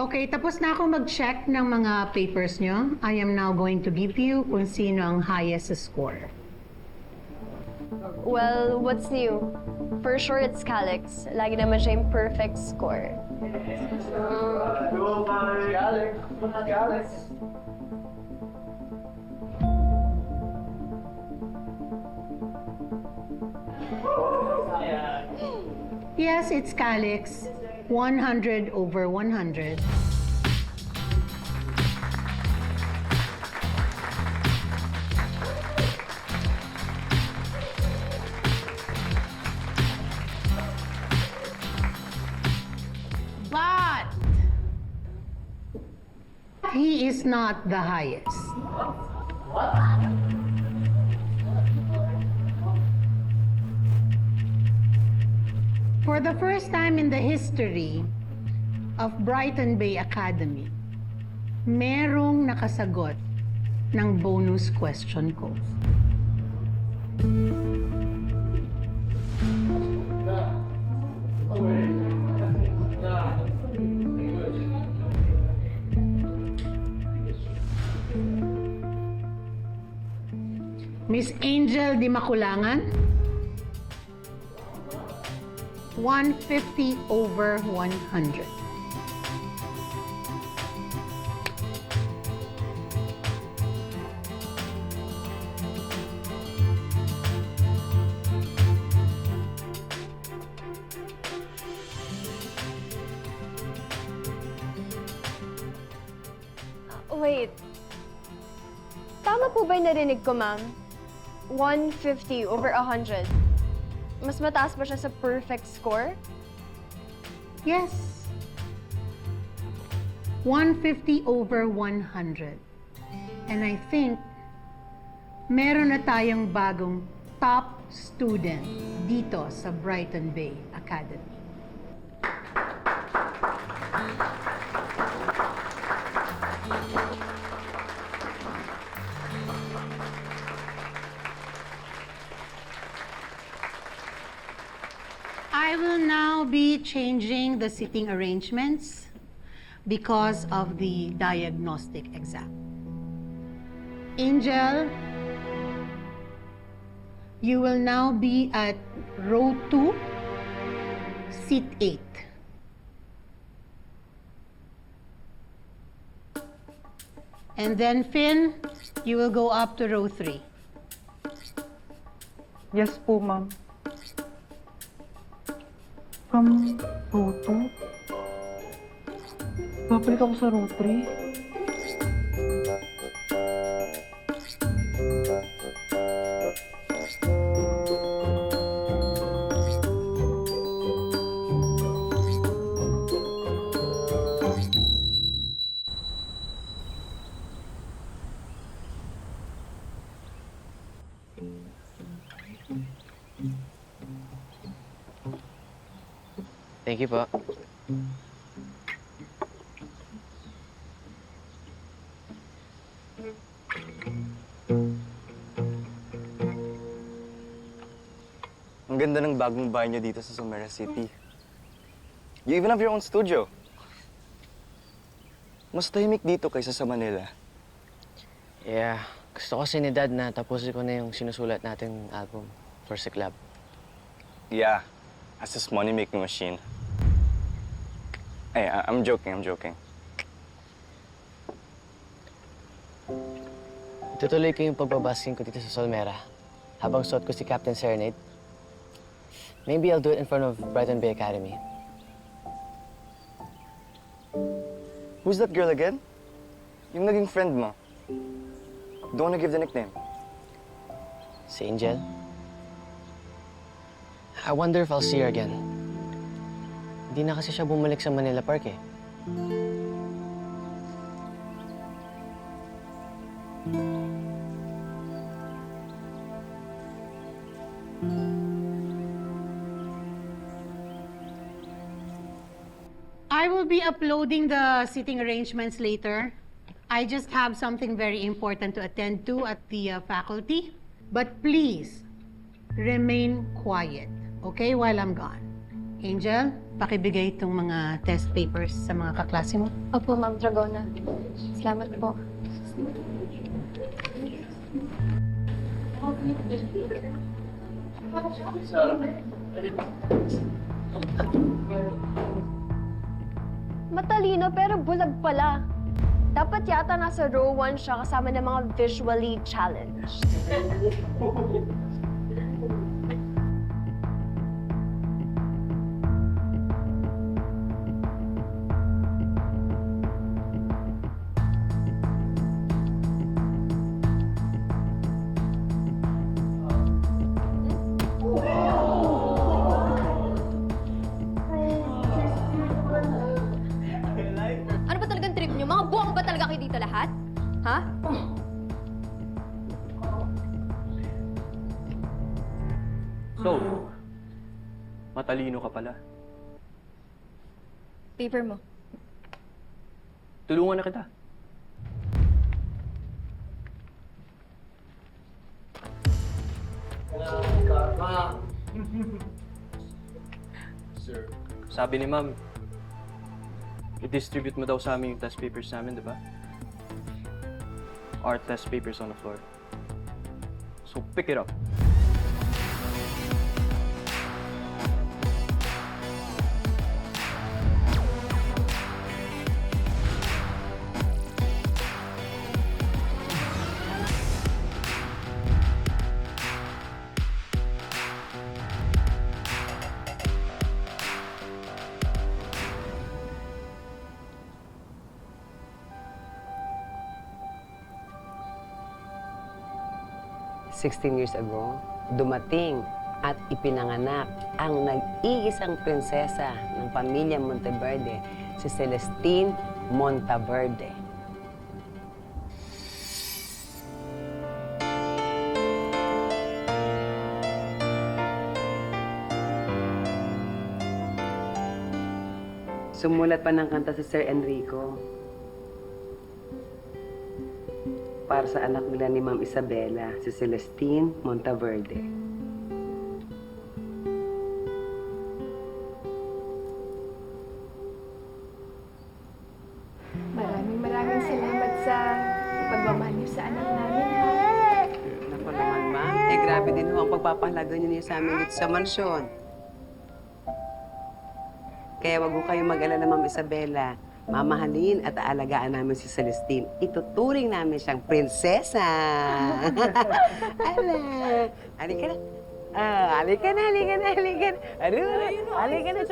Okay, tapos na ako mag-check ng mga papers nyo. I am now going to give you kung sino ang highest score. Well, what's new? For sure, it's Calix. Lagi naman siya yung perfect score. Yes, it's Calix. 100 over 100. But he is not the highest. For the first time in the history of Brighton Bay Academy, merong nakasagot ng bonus question ko. Miss Angel Di Maculangan, 150 over 100. Wait. Tama po ba yung narinig ko, ma'am? 150 over 100. Mas mataas ba siya sa perfect score? Yes. 150 over 100. And I think meron na tayong bagong top student dito sa Brighton Bay Academy. I will now be changing the seating arrangements because of the diagnostic exam. Angel, you will now be at row 2, seat 8. And then Finn, you will go up to row 3. Yes po, ma'am. Row 2? Papalit ako sa row 3? Thank you po. Ang ganda ng bagong bahay niyo dito sa Somera City. You even have your own studio. Mas tahimik dito kaysa sa Manila. Yeah, gusto ko ni Dad na tapusin ko na yung sinusulat nating album for Siklab. Yeah, as this money-making machine. Hey, I'm joking, I'm joking. Tutuloy ko yung pagbabasking ko dito sa Solmera habang suot ko si Captain Serenade. Maybe I'll do it in front of Brighton Bay Academy. Who's that girl again? Yung naging friend mo. Don't wanna give the nickname. Si Angel. I wonder if I'll see her again. Hindi na kasi siya bumalik sa Manila Park eh. I will be uploading the seating arrangements later. I just have something very important to attend to at the faculty. But please, remain quiet, okay, while I'm gone. Angel, pakibigay itong mga test papers sa mga kaklase mo. Opo, Ma'am Dragona. Salamat po. Matalino pero bulag pala. Dapat yata nasa row 1 siya kasama ng mga visually challenged. Ano ba talagang trip niyo? Mga buwang ba talaga kayo dito lahat? Ha? So, matalino ka pala. Paper mo. Tulungan na kita. Sabi ni ma'am, i-distribute mo daw sa amin yung test papers namin, di ba? Our test papers on the floor. So pick it up. "16 years ago, dumating at ipinanganak ang nag-iisang prinsesa ng pamilya Monteverde, si Celestine Monteverde. Sumulat pa ng kanta si Sir Enrico para sa anak nila ni Ma'am Isabela, si Celestine Monteverde. Maraming salamat sa pagmamahal niyo sa anak namin, ha? Naku naman, ma'am. Eh, grabe din ho ang pagpapahalaga niyo sa amin dito sa mansyon. Kaya wag ho kayong mag-alala, Ma'am Isabela. Mamahalin at aalagaan namin si Celestine. Ituturing namin siyang prinsesa. Ala! Halika na. Halika na. Halika na.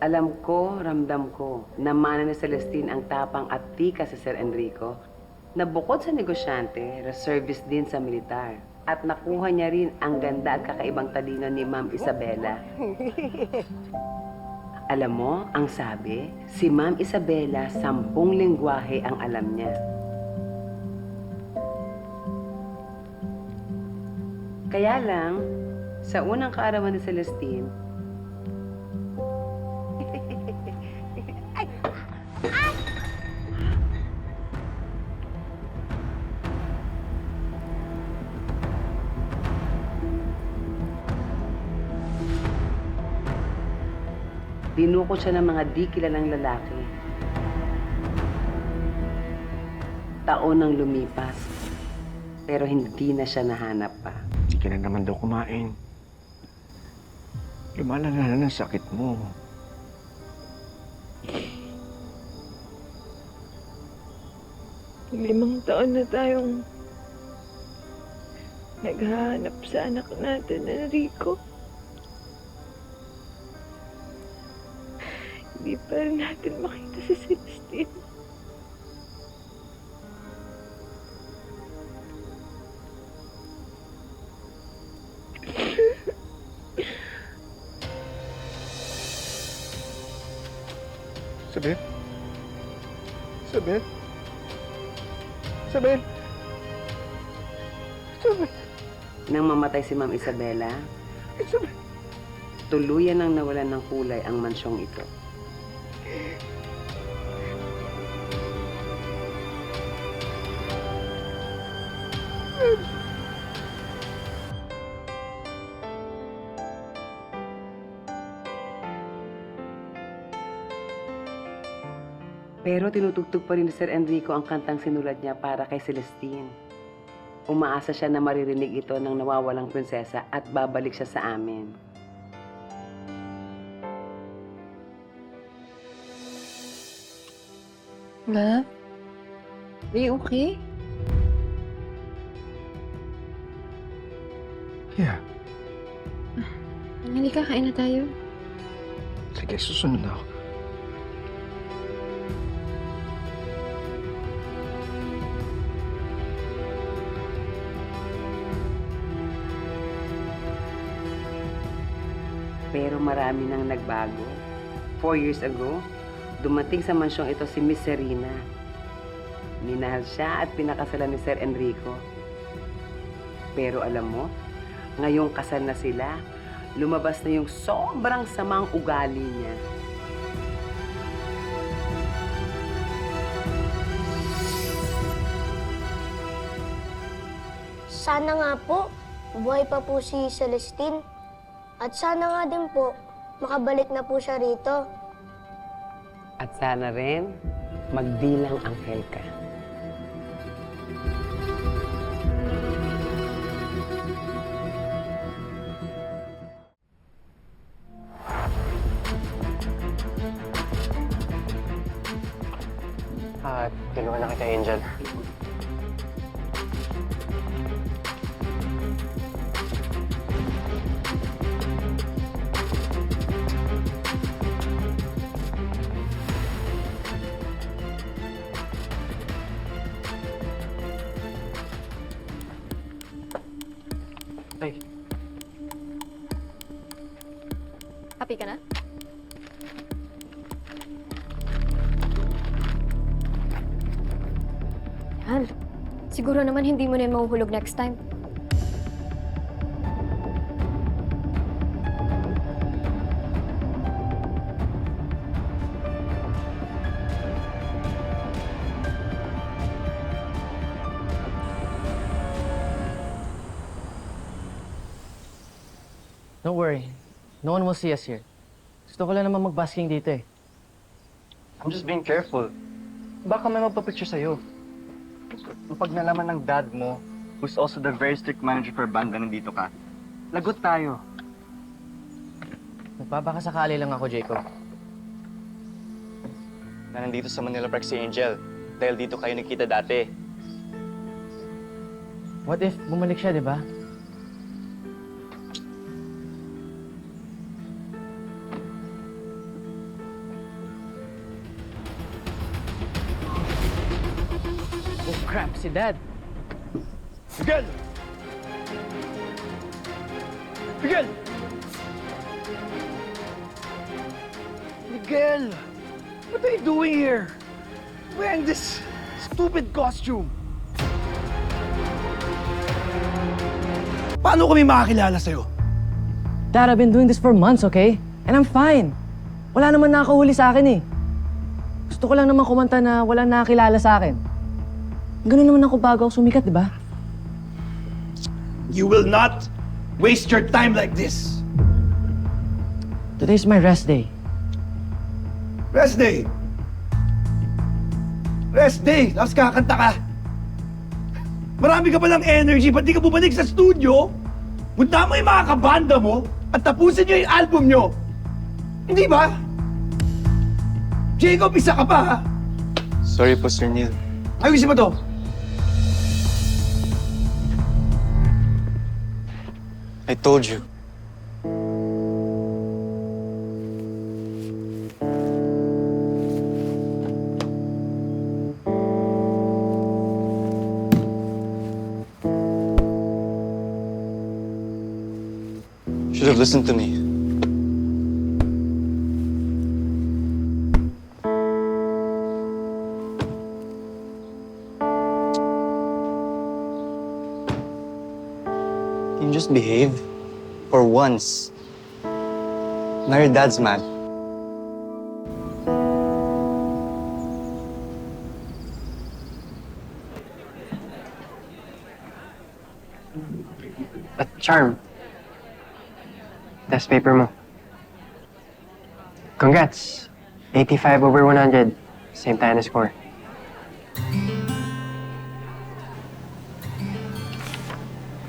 Alam ko, ramdam ko, na mana ni Celestine ang tapang at tika sa Sir Enrico, na bukod sa negosyante, reservist din sa militar. At nakuha niya rin ang ganda at kakaibang talino ni Ma'am Isabela. Alam mo, ang sabi, si Ma'am Isabela, 10 lengguwahe ang alam niya. Kaya lang, sa unang kaarawan ni Celestine, dinukot siya ng mga di kilalang lalaki. Taon ang lumipas, pero hindi na siya nahanap pa. Hindi ka na naman daw kumain. Lumalala na ng sakit mo. Limang taon na tayong naghahanap sa anak natin, Enrico. Hindi pa rin natin makita si Celestine. Isabel? Isabel? Isabel? Isabel? Nang mamatay si Ma'am Isabela, Isabel? tuluyan nang nawalan ng kulay ang mansyong ito. Pero tinutugtog pa rin ni Sir Enrico ang kantang sinulat niya para kay Celestine. Umaasa siya na maririnig ito ng nawawalang prinsesa at babalik siya sa amin. Love? Are you okay? Yeah. Halika, kain na tayo. Sige, susunod na ako. Pero marami nang nagbago. 4 years ago, dumating sa mansyong ito si Miss Serena. Minahal siya at pinakasalan ni Sir Enrico. Pero alam mo, ngayong kasal na sila, lumabas na yung sobrang samang ugali niya. Sana nga po, buhay pa po si Celestine. At sana nga din po, makabalik na po siya rito. At sana rin, magdilang anghel ka. Tulungan na kita, Angel. Ay. Happy ka na? Yan. Siguro naman hindi mo na yan mahuhulog next time. Don't worry. No one will see us here. Gusto ko lang naman mag-basking dito eh. I'm just being careful. Baka may magpa-picture sa'yo. Kapag nalaman ng dad mo, who's also the very strict manager for band na nandito ka, lagot tayo. Nagpapakasakali lang ako, Jacob. Na nandito sa Manila Park si Angel, dahil dito kayo nagkita dati. What if bumalik siya, di ba? Oh crap, si Dad! Miguel! Miguel! Miguel! What are you doing here? Wearing this stupid costume? Paano kami makakilala sa'yo? Dad, I've been doing this for months, okay? And I'm fine. Wala naman nakakahuli sa akin eh. Gusto ko lang naman kumanta na walang nakakilala sa akin. Ganun naman ako bago ako sumikat, di ba? You will not waste your time like this. Today's my rest day. Rest day! Rest day! Tapos kakanta ka. Marami ka palang energy, ba't di ka bumalik sa studio? Punta mo yung mga kabanda mo, at tapusin niyo yung album niyo. Hindi ba? Jacob, isa ka pa ha? Sorry po, Sir Neil. Ayusin mo to. I told you. Should have listened to me. Can you just behave? For once. Now your dad's mad. At Charm, test paper mo. Congrats! 85 over 100. Same tayo na score.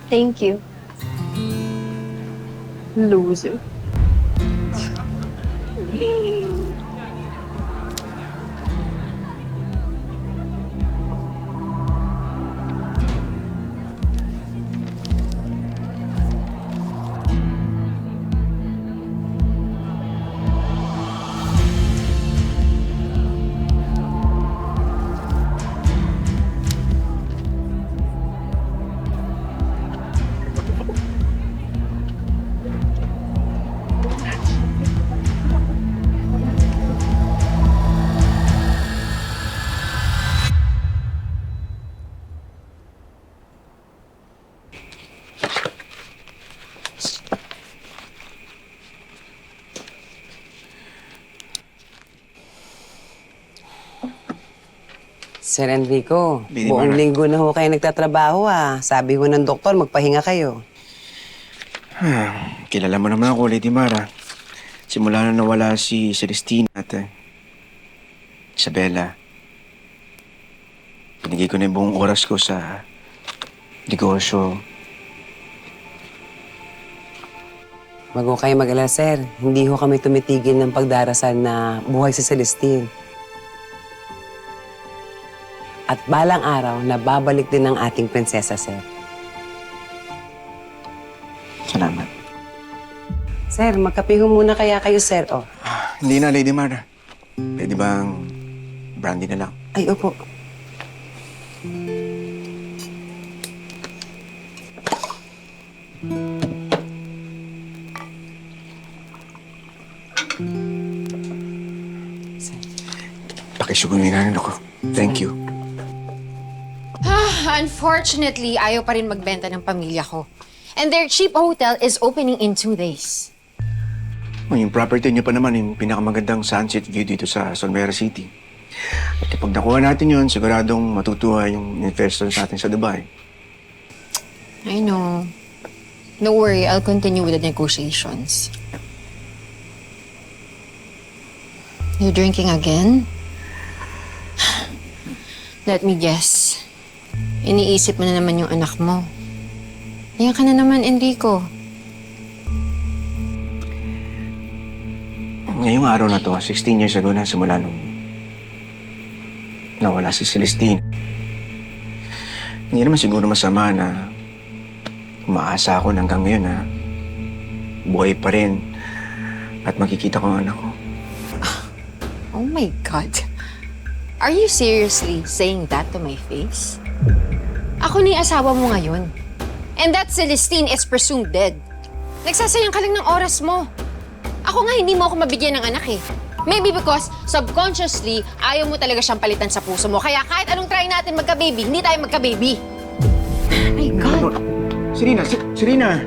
Thank you. Loser. Sir Enrico, Bini buong Mara. linggo na ho kayo nagtatrabaho Sabi ho ng doktor, magpahinga kayo. Kilala mo naman ako, Lady Mara. Simula na nawala si Celestine at Isabella. Pinigay ko na yung buong oras ko sa negosyo. Wag ho kayo mag-alala, sir. Hindi ho kami tumitigil ng pagdarasal na buhay si Celestine. At balang araw, nababalik din ang ating prinsesa, sir. Salamat. Sir, magkape ho muna kaya kayo, sir. Oh. Hindi na, Lady Mara. Pwede bang brandy na lang? Ay, opo. Pakisugunin na rin ako. Thank you. Unfortunately, ayaw pa rin magbenta ng pamilya ko. And their cheap hotel is opening in 2 days. Yung property niyo pa naman, yung pinakamagandang sunset view dito sa Solmera City. At kapag nakuha natin yun, siguradong matutuwa yung investors natin sa Dubai. I know. Don't worry, I'll continue with the negotiations. You're drinking again? Let me guess. Iniisip mo na naman yung anak mo. Yan ka na naman, Enrico. Ngayong araw na to, 16 years ago na simula nung nawala si Celestine. Hindi naman siguro masama na umaasa ako na hanggang ngayon na buhay pa rin at makikita ko ang anak ko. Oh my God. Are you seriously saying that to my face? Ako na yung asawa mo ngayon. And that Celestine is presumed dead. Nagsasayang ka lang ng oras mo. Ako nga, hindi mo ako mabigyan ng anak eh. Maybe because subconsciously, ayaw mo talaga siyang palitan sa puso mo. Kaya kahit anong try natin magka-baby, hindi tayo magka-baby. My God. Serena! Serena!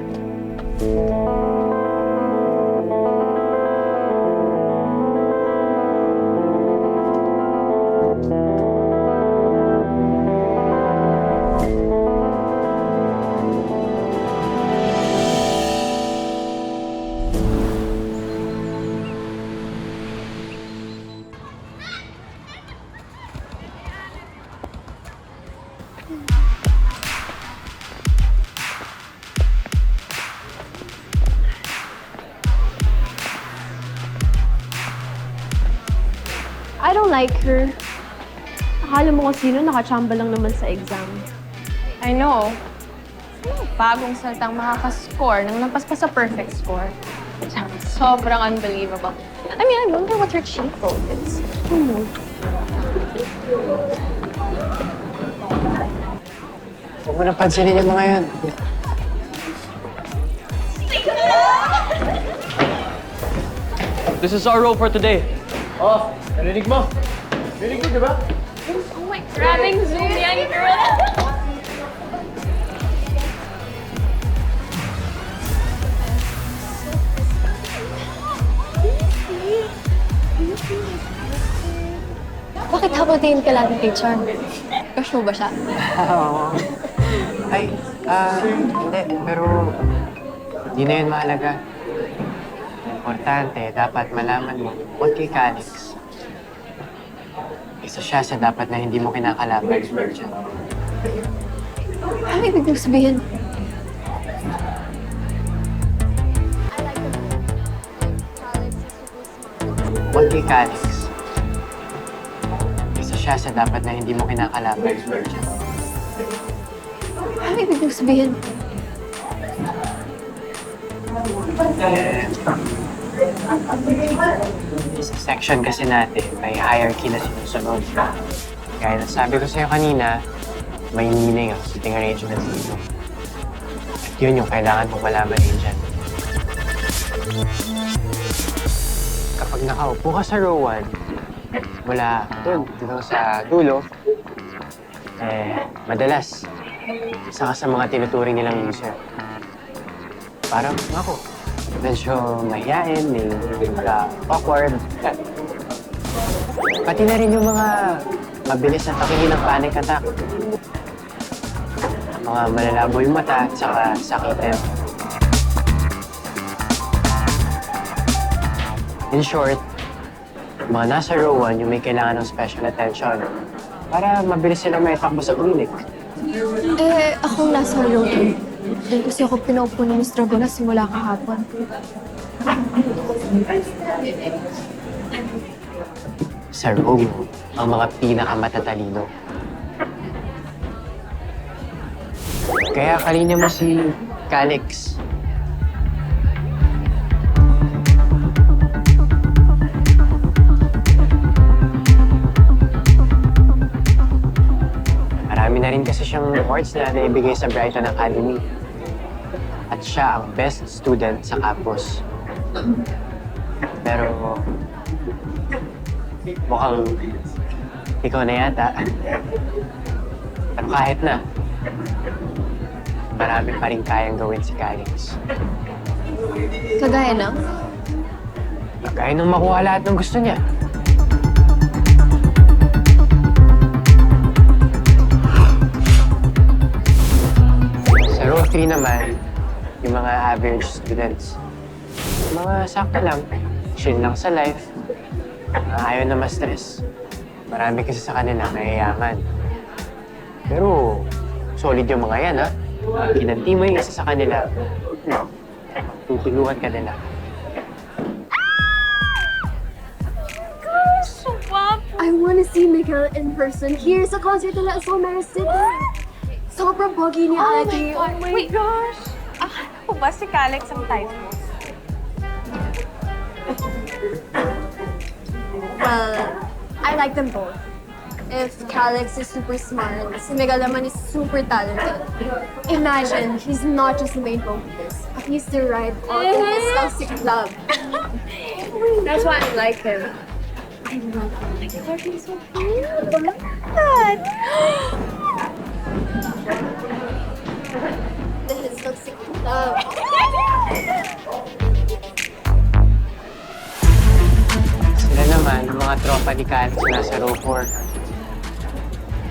I don't like her. Akala mo kung sino, nakachamba lang naman sa exam. I know. Bagong salitang makaka-score nang lampas pa sa perfect score. Sobrang unbelievable. I mean, I wonder what her cheat code is. Huwag mo nang pansinin yung mga yan. This is our role for today. Oh, narinig mo? Narinig mo, di ba? Oh my, grabing zoom yan, girl! Bakit habang tingin ka lang ng teacher? Crush mo ba siya? Oo. Ay, hindi. Pero hindi na yun mahalaga. Importante, dapat malaman mo tungkol kay Calix. Isa siya sa dapat na hindi mo kinakalaban, Virgin. Ano ibig mong sabihin? Tungkol kay Calix. Isa siya sa dapat na hindi mo kinakalaban, Virgin. Ano ibig mong sabihin? Sa section kasi natin, may hierarchy na sinusunod. Kaya nasabi ko sa'yo kanina, may meaning ang sitting arrangement dito. At yun yung kailangan mong malaman din dyan. Kapag nakaupo ka sa row 1, mula doon, dito sa dulo, madalas, isa ka sa mga tinuturing nilang user. Parang ako. Medyo mahiyain, may awkward. Pati na rin yung mga mabilis na takingin ng panic attack. Mga malalabo yung mata at saka sakitin. In short, mga nasa row 1 yung may kailangan ng special attention para mabilis silang may takbo sa klinik. Akong nasa row 2. Dahil kasi ako pinaupo ng Miss Dragona simula kahapon. Sa row, ang mga pinakamatatalino. Kaya kanina mo si Calix. Marami na rin kasi siyang awards na naibigay sa Brighton Academy. At siya ang best student sa campus. Pero mukhang ikaw na yata. Pero kahit na, marami pa rin kayang gawin si Calix. Kagaya na? Kagaya nang makuha lahat ng gusto niya. Sa row 3 naman, yung mga average students. Mga sakto lang, chill lang sa life, ayaw na ma-stress. Marami kasi sa kanila mayayaman. Pero solid yung mga yan, ha? Kinanti mo yung isa sa kanila, tutulungan ka nila. I wanna see Miguel in person here sa concert nila sa Mara City. Sobrang pogi niya, Ate. Oh my gosh! Akala ko ba si Calix ang type mo? Well, I like them both. If Calix is super smart, si Miguel naman is super talented. Imagine, he's not just the main vocalist, but he's the right in his toxic club. That's why I like him. I love him. My God, he's so cute. Look at that. His toxic club. Sila naman, yung mga tropa ni Calix na nasa row 4.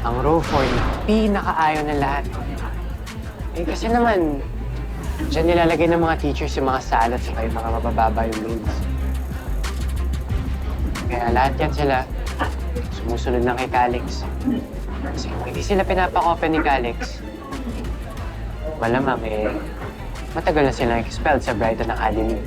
Ang row 4 na pinakaayaw ng lahat. Kasi naman, dyan nilalagay ng mga teachers yung mga salot sa yung mga mabababa yung grades. Kaya lahat yan sila sumusunod lang kay Calix. Kasi kung hindi sila pinapakopya ni Calix, malamang matagal na silang expelled sa Brighton Academy.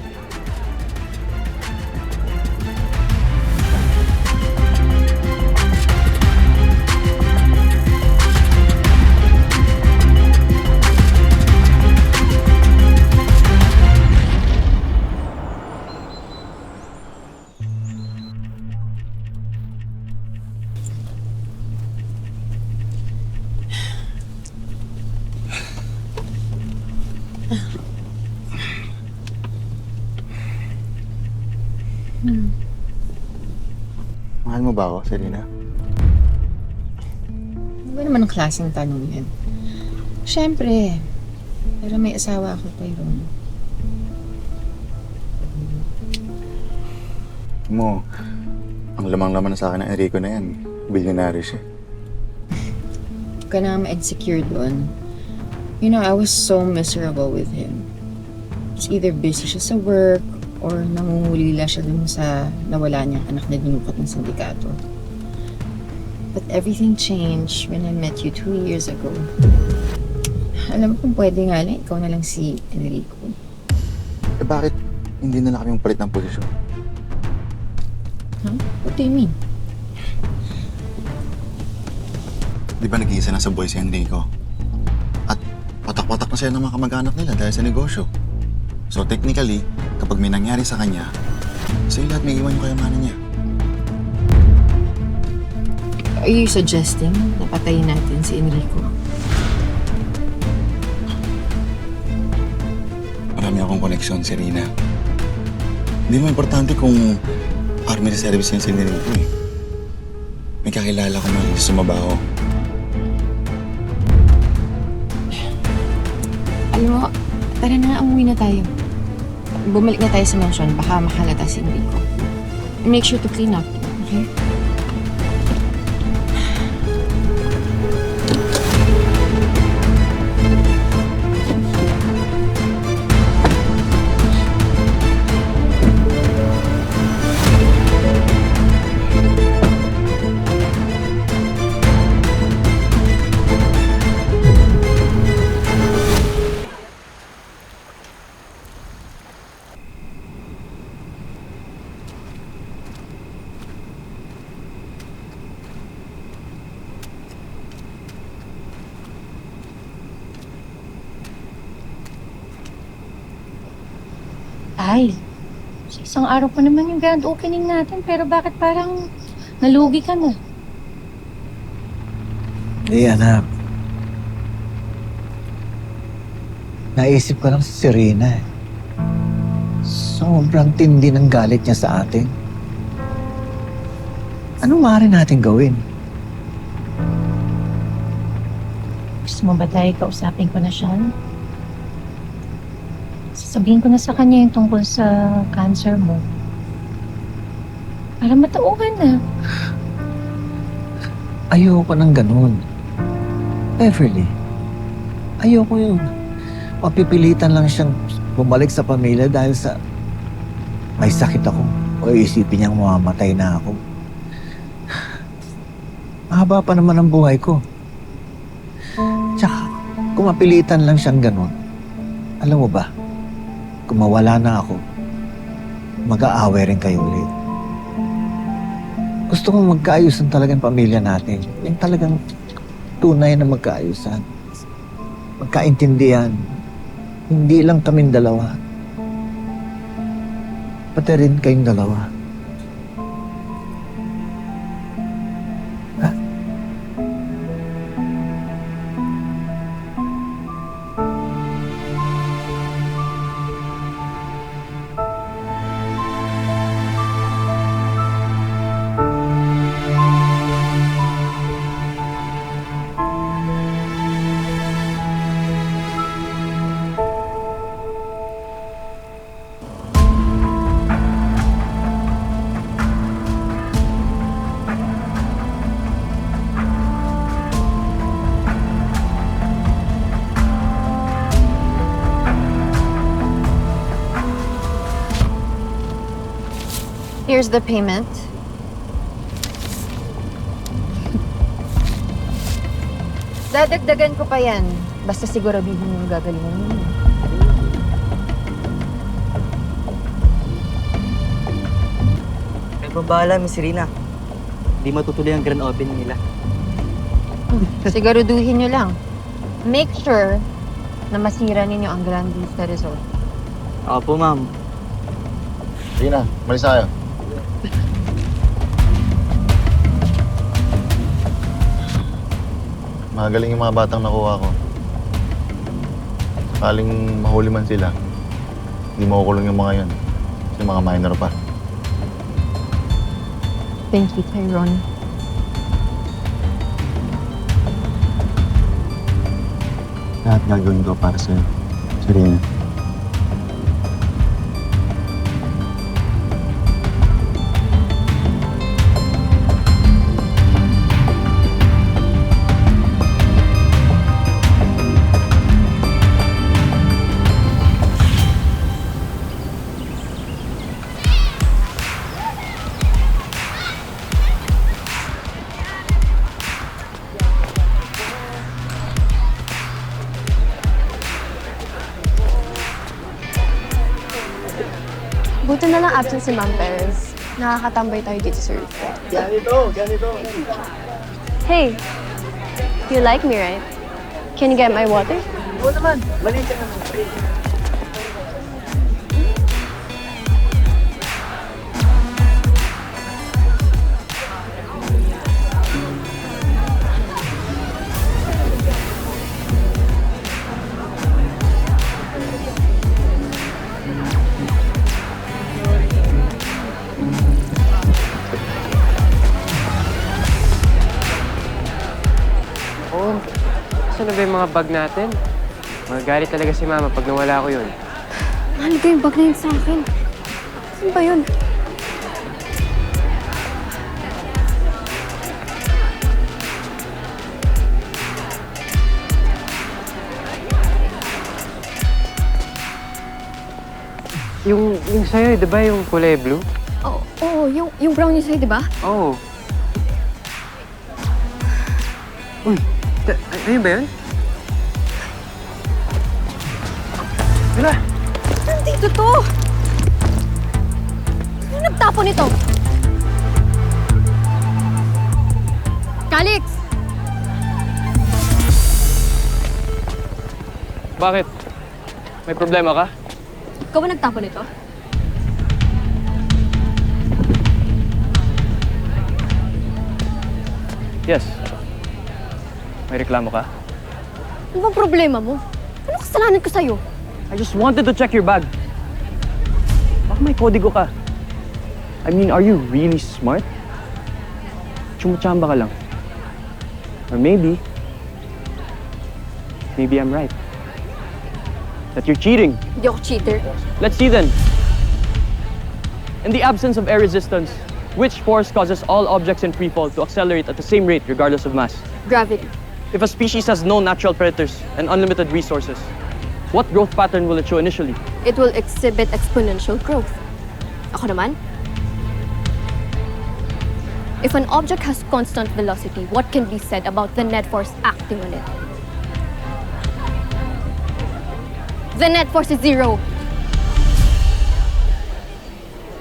Mahal mo ba ako, Serena? Ano ba naman ang klaseng tanong yan? Siyempre. Pero may asawa ako, Tyrone. Mo, ang lamang-laman na sa akin ng Enrico na yan. Bilyonary siya. Huwag ka na ma-insecure doon. You know, I was so miserable with him. It's either busy siya sa work or nangungulila siya dun sa nawala niyang anak na dinukot ng sindikato. But everything changed when I met you 2 years ago. Alam mo kung pwede nga lang, ikaw na lang si Enrico. Eh bakit hindi na lang kami palit ng posisyon? Huh? What do you mean? Di ba nag-iisa na sa boy si Enrico? At patak-patak na sila ng mga kamag-anak nila dahil sa negosyo. So technically, kapag may nangyari sa kanya, sa'yo lahat may iwan yung kayamanan niya. Are you suggesting na patayin natin si Enrico? Marami akong koneksyon, Serena. Hindi mo importante kung army reservist yan si Enrico eh. May kakilala ko na sumabaho. Alam mo, tara na nga, umuwi na tayo. Bumalik na tayo sa mansion, baka makalata si Enrico. Make sure to clean up, okay? Ay, sa isang araw pa naman yung grand opening natin, pero bakit parang nalugi ka na? Hindi, anak. Naisip ko lang si Serena eh. Sobrang tindi ng galit niya sa atin. Anong maaari natin gawin? Gusto mo ba tayo kausapin ko na siya? Sasabihin ko na sa kanya yung tungkol sa cancer mo. Para matauhan na. Ayoko ng ganun. Beverly, ayoko yun. Mapipilitan lang siyang bumalik sa pamilya dahil sa may sakit ako o isipin niyang mamamatay na ako. Mahaba pa naman ang buhay ko. Tsaka, kung mapilitan lang siyang ganun, alam mo ba, kung mawala na ako, mag-aaway rin kayo ulit. Gusto kong magkaayusan talagang pamilya natin. Yung talagang tunay na magkaayusan. Magkaintindihan. Hindi lang kaming dalawa. Pati rin kayong dalawa. Here's the payment. Dadagdagan ko pa yan. Basta siguraduhin yung gagalingan mo. Kayo pa bahala, Miss Serena. Hindi matutuloy ang grand opening nila. Siguraduhin nyo lang. Make sure na masira ninyo ang Grand Vista Resort. Opo, ma'am. Serena, malis tayo. Magaling yung mga batang nakuha ko. Sakaling mahuli man sila, hindi makukulong yung mga yan. Kasi mga minor pa. Thank you, Tyrone. Lahat gagawin ko para sa'yo. Serena. Buti na lang absent si Ma'am Perez. Nakakatambay tayo dito sa roof. Ganito. Hey, you like me, right? Can you get my water? Oo naman. Maliit ka naman. Oo. Saan na ba yung mga bag natin? Magagalit talaga si Mama pag nawala ko yun. Mahalaga yung bag na yun sa akin. Saan ba yun? Yung sa'yo, di ba yung kulay blue? Oo, yung brown niya sa'yo, di ba? Oo. Uy, ayun ba yun? Wala! Nandito to! Sino nagtapo nito? Calix! Bakit? May problema ka? Ikaw ba nagtapo nito? Yes. May reklamo ka? Ano bang problema mo? Ano kasalanan ko sa'yo? I just wanted to check your bag. Baka may kodigo ka. I mean, are you really smart? Chumuchamba ka lang. Or maybe I'm right. That you're cheating. Hindi ako cheater. Let's see then. In the absence of air resistance, which force causes all objects in freefall to accelerate at the same rate regardless of mass? Gravity. If a species has no natural predators and unlimited resources, what growth pattern will it show initially? It will exhibit exponential growth. Ako naman? If an object has constant velocity, what can be said about the net force acting on it? The net force is zero.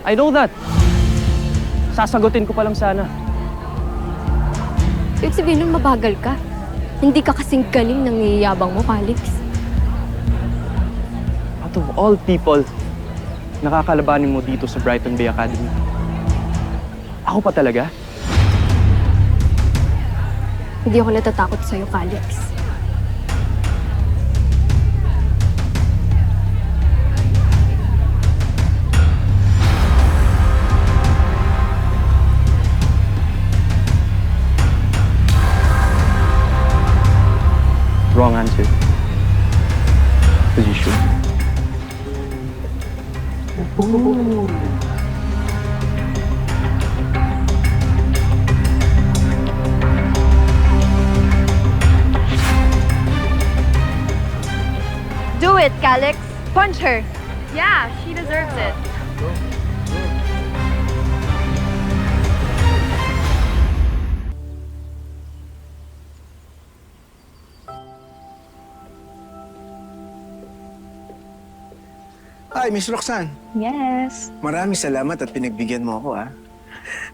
I know that. Sasagutin ko pa lang sana. Ibig sabihin nun mabagal ka. Hindi ka kasing galing ng niyayabang mo, Calix. Out of all people, nakakalabanin mo dito sa Brighton Bay Academy. Ako pa talaga? Hindi ako natatakot sa'yo, Calix. Wrong answer. Because you should. Ooh. Do it, Calix. Punch her. Yeah, she deserves it. Hi, Miss Roxanne. Yes. Maraming salamat at pinagbigyan mo ako, ah.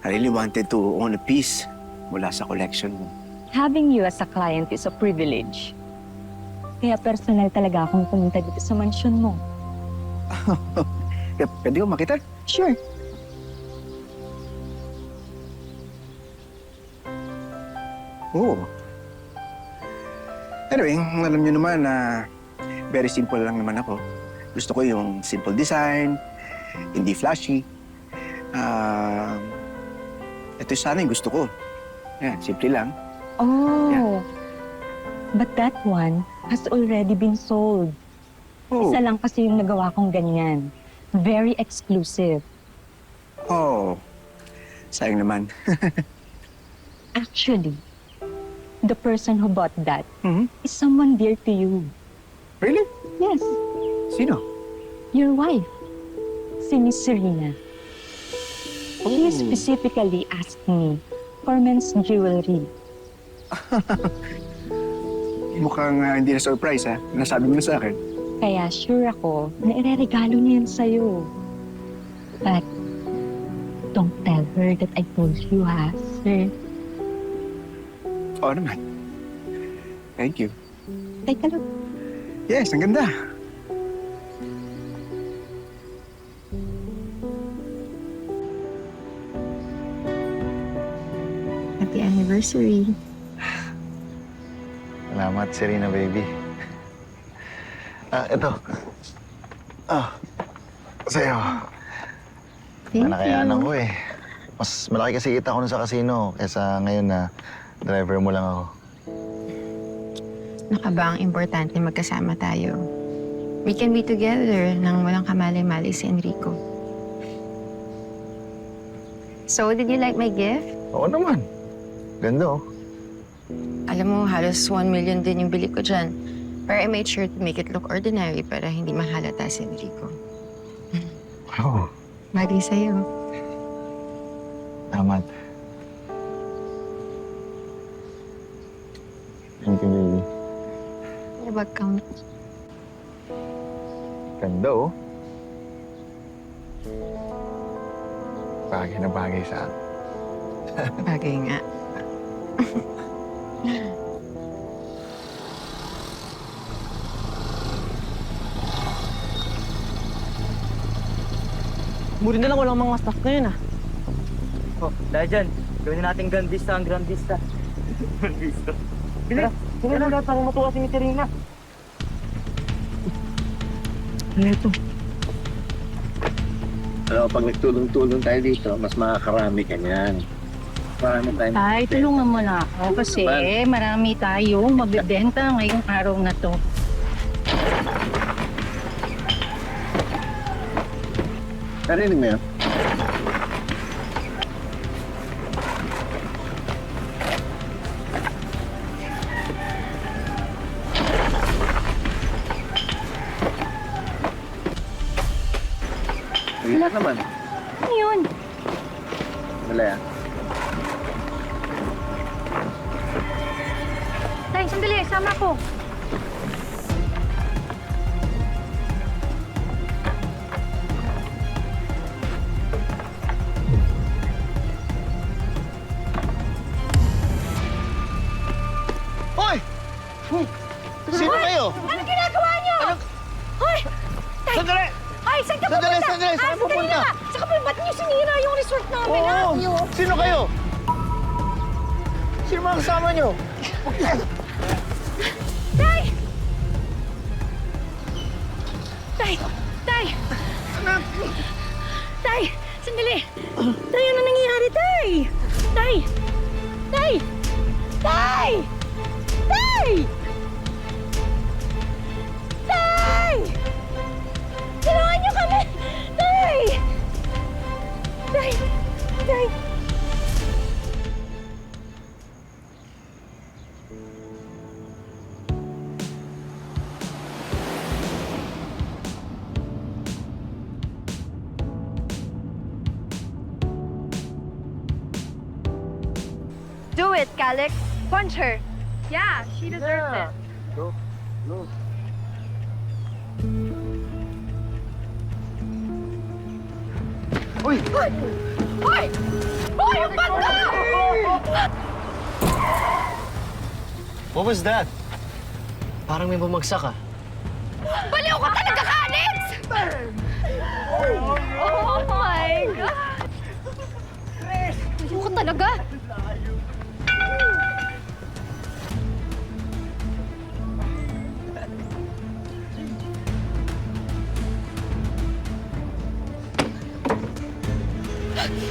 I really wanted to own a piece mula sa collection mo. Having you as a client is a privilege. Kaya personal talaga akong pumunta dito sa mansyon mo. Pwede ko makita? Sure. Oo. Anyway, alam niyo naman na very simple lang naman ako. Gusto ko yung simple design, hindi flashy. Ito sana yung gusto ko. Yan, simple lang. Oh, but that one has already been sold. Oh. Isa lang kasi yung nagawa kong ganyan. Very exclusive. Oh, sayang naman. Actually, the person who bought that is someone dear to you. Really? Yes. Sino? Your wife, si Miss Serena. She specifically asked me for men's jewelry. Mukhang hindi na surprise, ha? Nasabi mo na sa akin. Kaya sure ako na ireregalo niya yan sa'yo. But don't tell her that I told you, ha, sir? Oo naman. Thank you. Take a look. Yes, ang ganda. Happy anniversary. Salamat, Serena, baby. Ito. Sa'yo. Thank Nakayanan you. ko eh. Mas malaki kasi kita ko nun sa casino kaysa ngayon na driver mo lang ako. Nakaba ang importante magkasama tayo. We can be together nang walang kamalay-malay si Enrico. So, did you like my gift? Oo naman. Ganda oh. Alam mo, halos 1 million din yung bili ko dyan. Pero I made sure to make it look ordinary para hindi mahalata si Enrico. Oh. Bagay sa'yo. Tama. Thank you, baby. You're welcome. Ganda oh. Bagay na bagay sa akin. Bagay nga. Muli na lang walang mga staff ngayon, ah. Oh, dahil dyan, gawin na natin Grandista ang Grandista. Grandista. Bilis! Sige na lahat para matuwa si Miterina. Ano ito? Pero pag nagtulong-tulong tayo dito, mas makakarami ka niyan. Marami tayong... Tay, tulungan mo na ako kasi marami tayong mabibenta ngayong araw na to. Narinig mo yun? Bilis naman. Ano yun? Wala yan. Tay, sandali, sama ko. Hoy! Sino kayo? Ano ginagawa niyo? Hoy! Tay! Sandali! Ay, saan ka pupunta? Sandali! Saan ka pupunta? Saan ka pupunta? Ba't niyo sinira yung resort namin, ha? Oo! Sino kayo? Sino mga kasama niyo? Tay! Tay! Tay! Tay! Sandali! Tay, ano nangyayari, Tay? Tay! Tay! Tay! Tay! Tay! Tulungan niyo kami! Tay! Tay! Tay! Do it, Calix. Punch her. Yeah, she deserves it. Go. Go. Uy! Uy! Uy! Uy! Ang banda! What was that? Parang may bumagsak ah. Baliw ka talaga, Calix! Oh my God! Baliw ka talaga.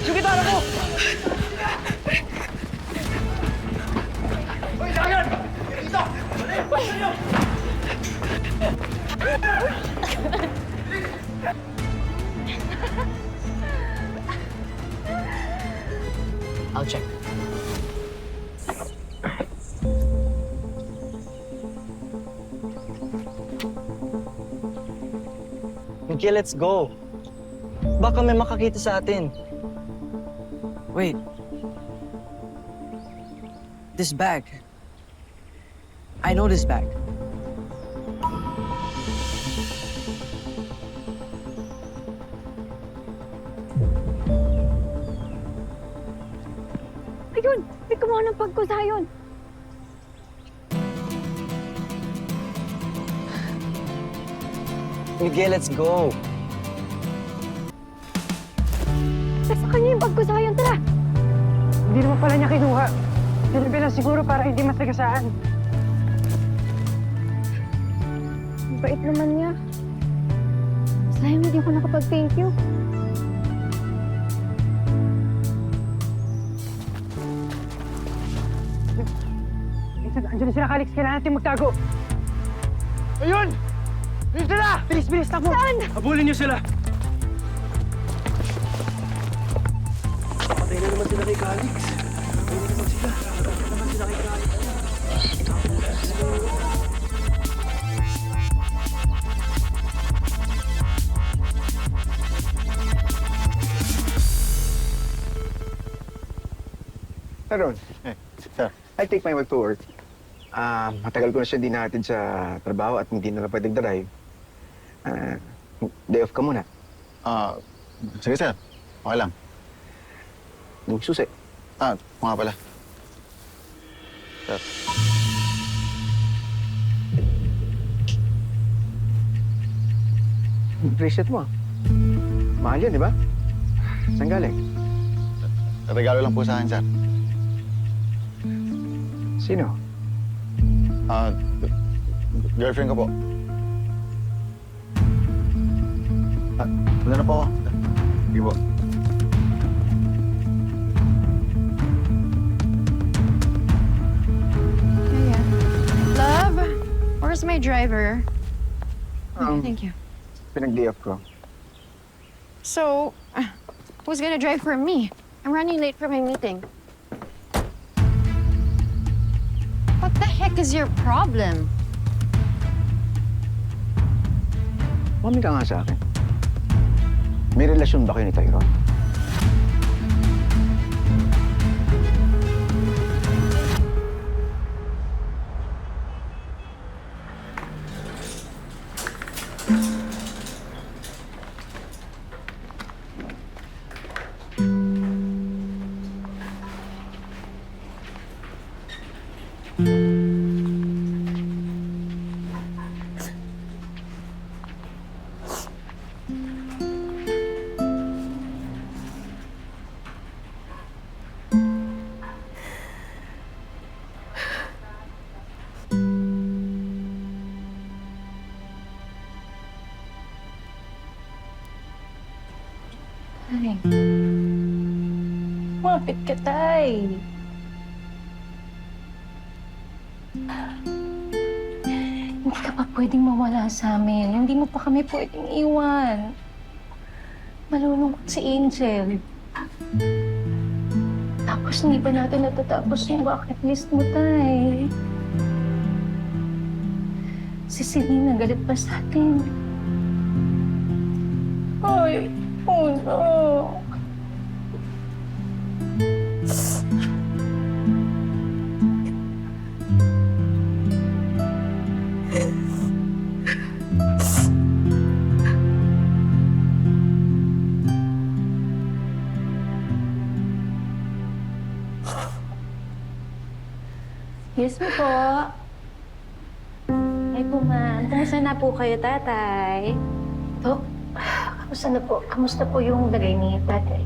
Yung gitara ko! I'll check. Miguel, let's go. Baka may makakita sa atin. Wait. This bag. I know this bag. Ayun! May kumuha ng bag ko sa yun. Miguel, let's go. Sa kanya yung bag ko sa yun. Tara! Hindi naman pala niya kinuha. Sinabi lang siguro para hindi masagasaan. Ang bait naman niya. Sayang hindi ako nakapag-thank you. Andiyan sila, Calix. Kailangan natin magtago. Ayun! Ayun sila! Bilis, bilis, takbo! Saan? Habulin niyo sila! Patay na naman sila kay Calix. Patay na naman sila. Patay na naman sila kay Calix. Aaron, sir. I'll take my wife to work. Matagal ko na siya di natin sa trabaho at hindi na pwedeng drive. Day off ka muna. Sige, sir. Okay lang. Yung susi. Mga pala. Sir. Bracelet mo. Mahal yan, di ba? Saan galing? Regalo lang po sa akin, sir. Sino? Girlfriend ko po. Wala na po ako. Sige po. Love, where's my driver? Thank you. Pinag-day off ko. So, who's gonna drive for me? I'm running late for my meeting. What the heck is your problem? Mami ka nga sa akin. May relasyon ba kayo ni Tyrone? Ay. Mapit ka, Tay. Hindi ka pa pwedeng mawala sa amin. Hindi mo pa kami pwedeng iwan. Malulungkot si Angel. Tapos hindi pa natin natatapos yung bucket list mo, Tay. Si Selena galit pa sa atin. Ay, oh no. Yes po. Ay po, ma'am. Kumusta na po kayo, tatay? Po, kamusta po yung lagay ni tatay?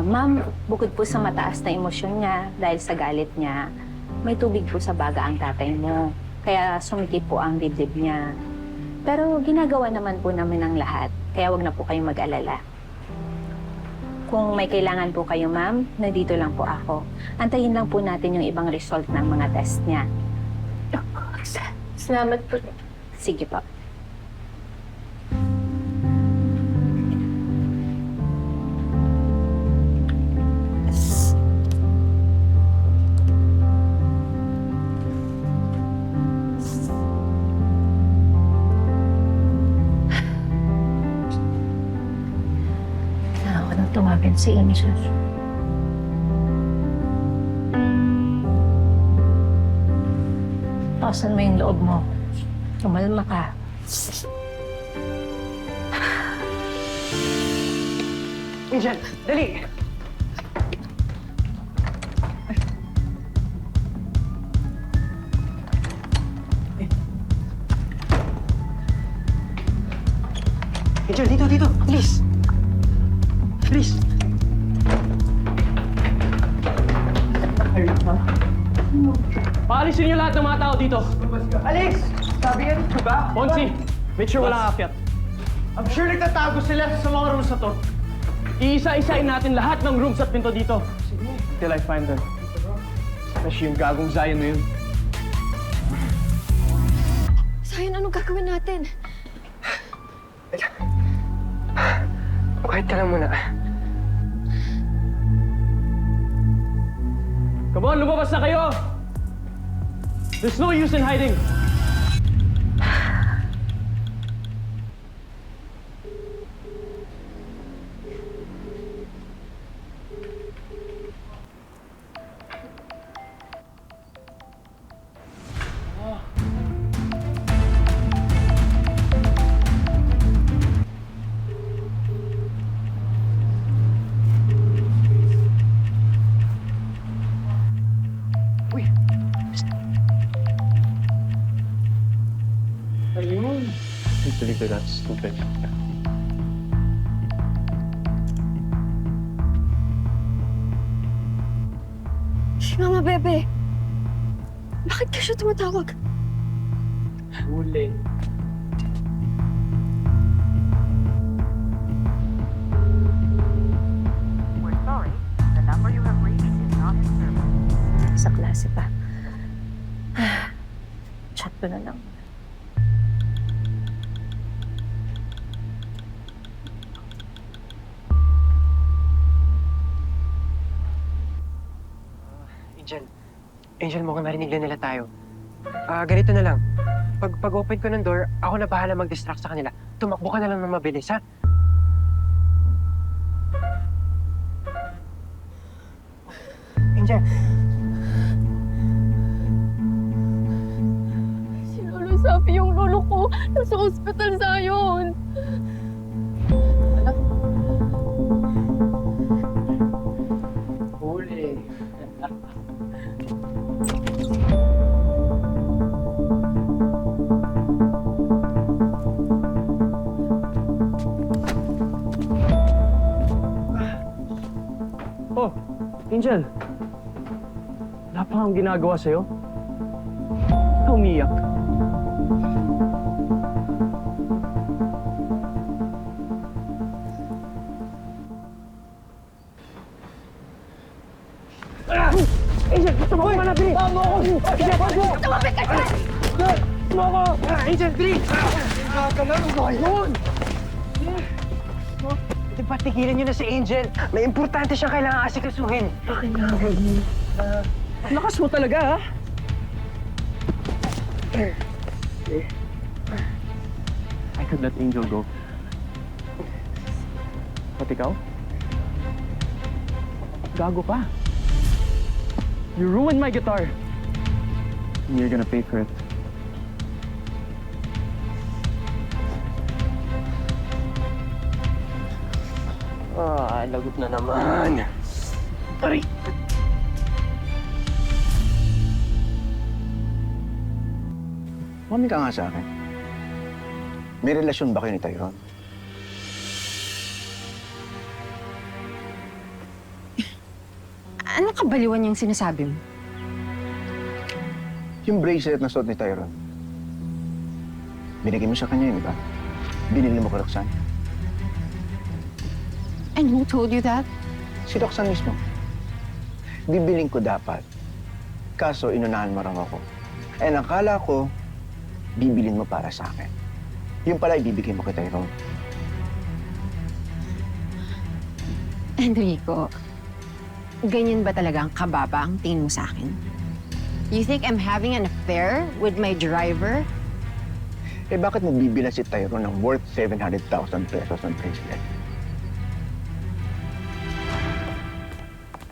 Ma'am, bukod po sa mataas na emosyon niya dahil sa galit niya, may tubig po sa baga ang tatay mo. Kaya sumikip po ang dibdib niya. Pero ginagawa naman po namin ang lahat, kaya wag na po kayong mag-alala. Kung may kailangan po kayo, ma'am, nandito lang po ako. Antayin lang po natin yung ibang result ng mga test niya. Salamat po. Sige po. tawagan si Angel. Takasan mo yung loob mo. Tumalma ka. Angel, dali! Angel, dito! Please! Please! Paalisin niyo lahat ng mga tao dito. Alex! Sabi yan, ba? Ponzi, make sure walang aakyat. I'm sure nagtatago sila sa mga rooms na to. Iisa-isain natin lahat ng rooms at pinto dito. Till I find them. Especially yung gagong Zion na yun. Zion, anong gagawin natin? Kahit ka lang muna. Come on, lumabas na kayo! There's no use in hiding. Ayun. Actually, that's stupid. Mama Bebe, bakit ka siya tumatawag? Huli. We're sorry. The number you have reached is not in service. Sa klase pa. Chat ko na lang. Angel, mukhang narinig na nila tayo. Ganito na lang. Pag-open ko ng door, ako na bahala mag-distract sa kanila. Tumakbo ka na lang ng mabilis, ha? Angel! Si Lolo Safi yung lolo ko. Nasa hospital Zion. Huli. Oh, Angel. Wala pa kang ginagawa sa'yo? Ikaw umiyak. Angel, tumawag ka na, bilis! Tama ako! Tumapit ka dyan! Tumawag ako! Angel, bilis! Nakakalang ba yun? Patigilan niyo na si Angel. May importante siyang kailangan asikasuhin. Kailangan mo. Lakas mo talaga, ha? I could let Angel go. But ikaw? Gago pa. You ruined my guitar. And you're gonna pay for it. Lagot na naman. Aray! Mami ka nga sa akin. May relasyon ba kayo ni Tyrone? Anong kabaliwan yung sinasabi mo? Yung bracelet na suot ni Tyrone. Binigay mo sa kanya yun, di ba? Binili mo kay Roxanne. And who told you that? Si Roxanne mismo. Bibiling ko dapat. Kaso inunahan mo raw ako. Eh, nakala ko, bibilin mo para sa akin. Yung pala, ibibigay mo kay Tyrone. Enrico, ganyan ba talaga ang kababa ang tingin mo sa akin? You think I'm having an affair with my driver? Eh, bakit mo bibilan si Tyrone ng worth 700,000 pesos ng bracelet?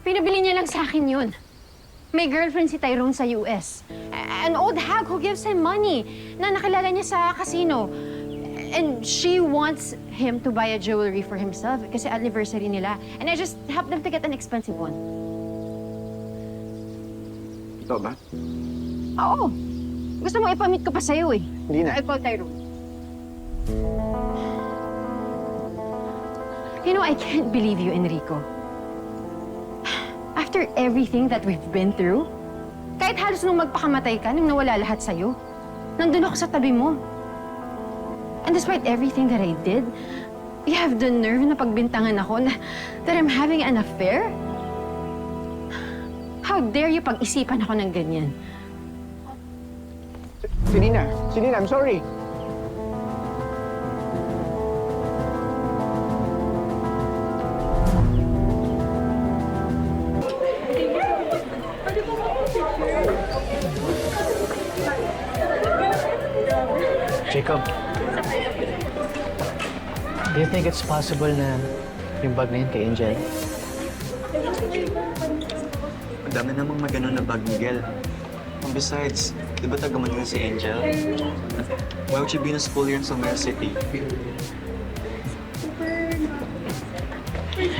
Pinabili niya lang sa akin yun. May girlfriend si Tyrone sa US. An old hag who gives him money na nakilala niya sa casino. And she wants him to buy a jewelry for himself kasi anniversary nila. And I just helped them to get an expensive one. Ito ba? Oo. Gusto mo ipamit ko pa sa'yo eh. Hindi na. I call Tyrone. You know, I can't believe you, Enrico. After everything that we've been through, kahit halos nung magpakamatay ka, nung nawala lahat sa'yo, nandun ako sa tabi mo. And despite everything that I did, you have the nerve na pagbintangan ako that I'm having an affair? How dare you pag-isipan ako ng ganyan? Selena, I'm sorry. Jacob, do you think it's possible na yung bag na yun kay Angel? Madami namang magano na bag, Miguel. And besides, di ba taga Manila si Angel? Why would she be in a school here in Sommer City?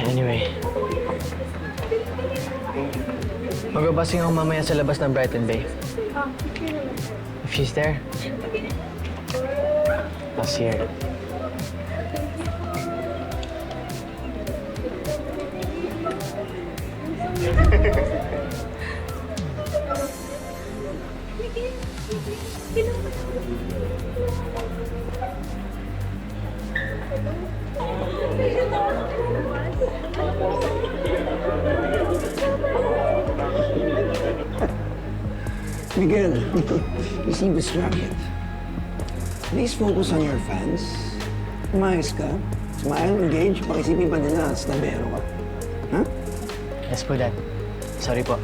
Anyway, magbabasing ako mamaya sa labas ng Brighton Bay. If she's there, I'll see her. Miguel, you seem distracted. Please focus on your fans. Umayos ka. Smile, engage. Pakisipin pa nila at snabero ka. Ha? Yes po, Dad. Sorry po.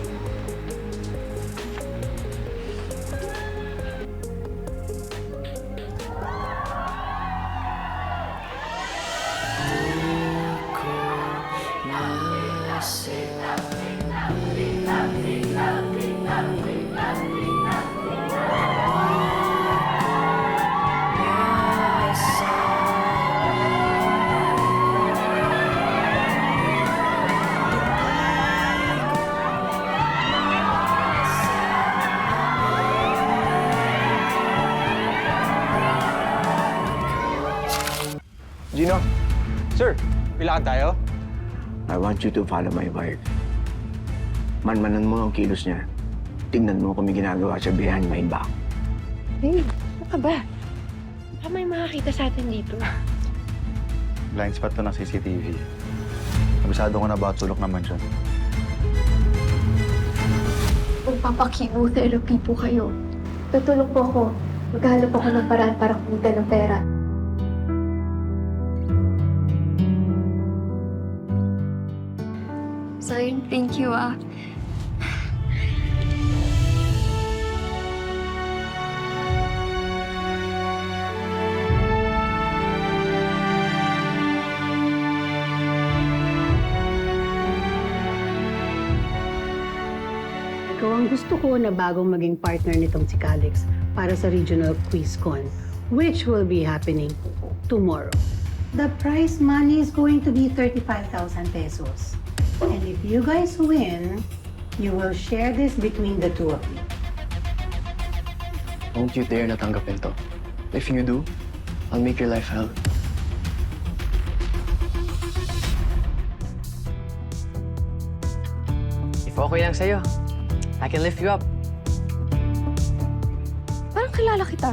Gino? Sir, pilakan tayo? I want you to follow my wife. Manmanan mo ang kilos niya. Tingnan mo kung may ginagawa siya behind my back. Hey, ano ka ba? Baka may makakita sa atin dito. Blind spot to ng CCTV. Kabisado ko na ba tulok naman siya. Magpapaki-therapy po kayo. Tutulong po ako. Maghahanap ako ng paraan para kumita ng pera. Zion, thank you ah. Ikaw ang gusto ko na bagong maging partner nitong si Calix para sa Regional QuizCon, which will be happening tomorrow. The prize money is going to be 35,000 pesos. And if you guys win, you will share this between the two of you. Don't you dare na tanggapin to. If you do, I'll make your life hell. If okay lang sa'yo, I can lift you up. Parang kilala kita.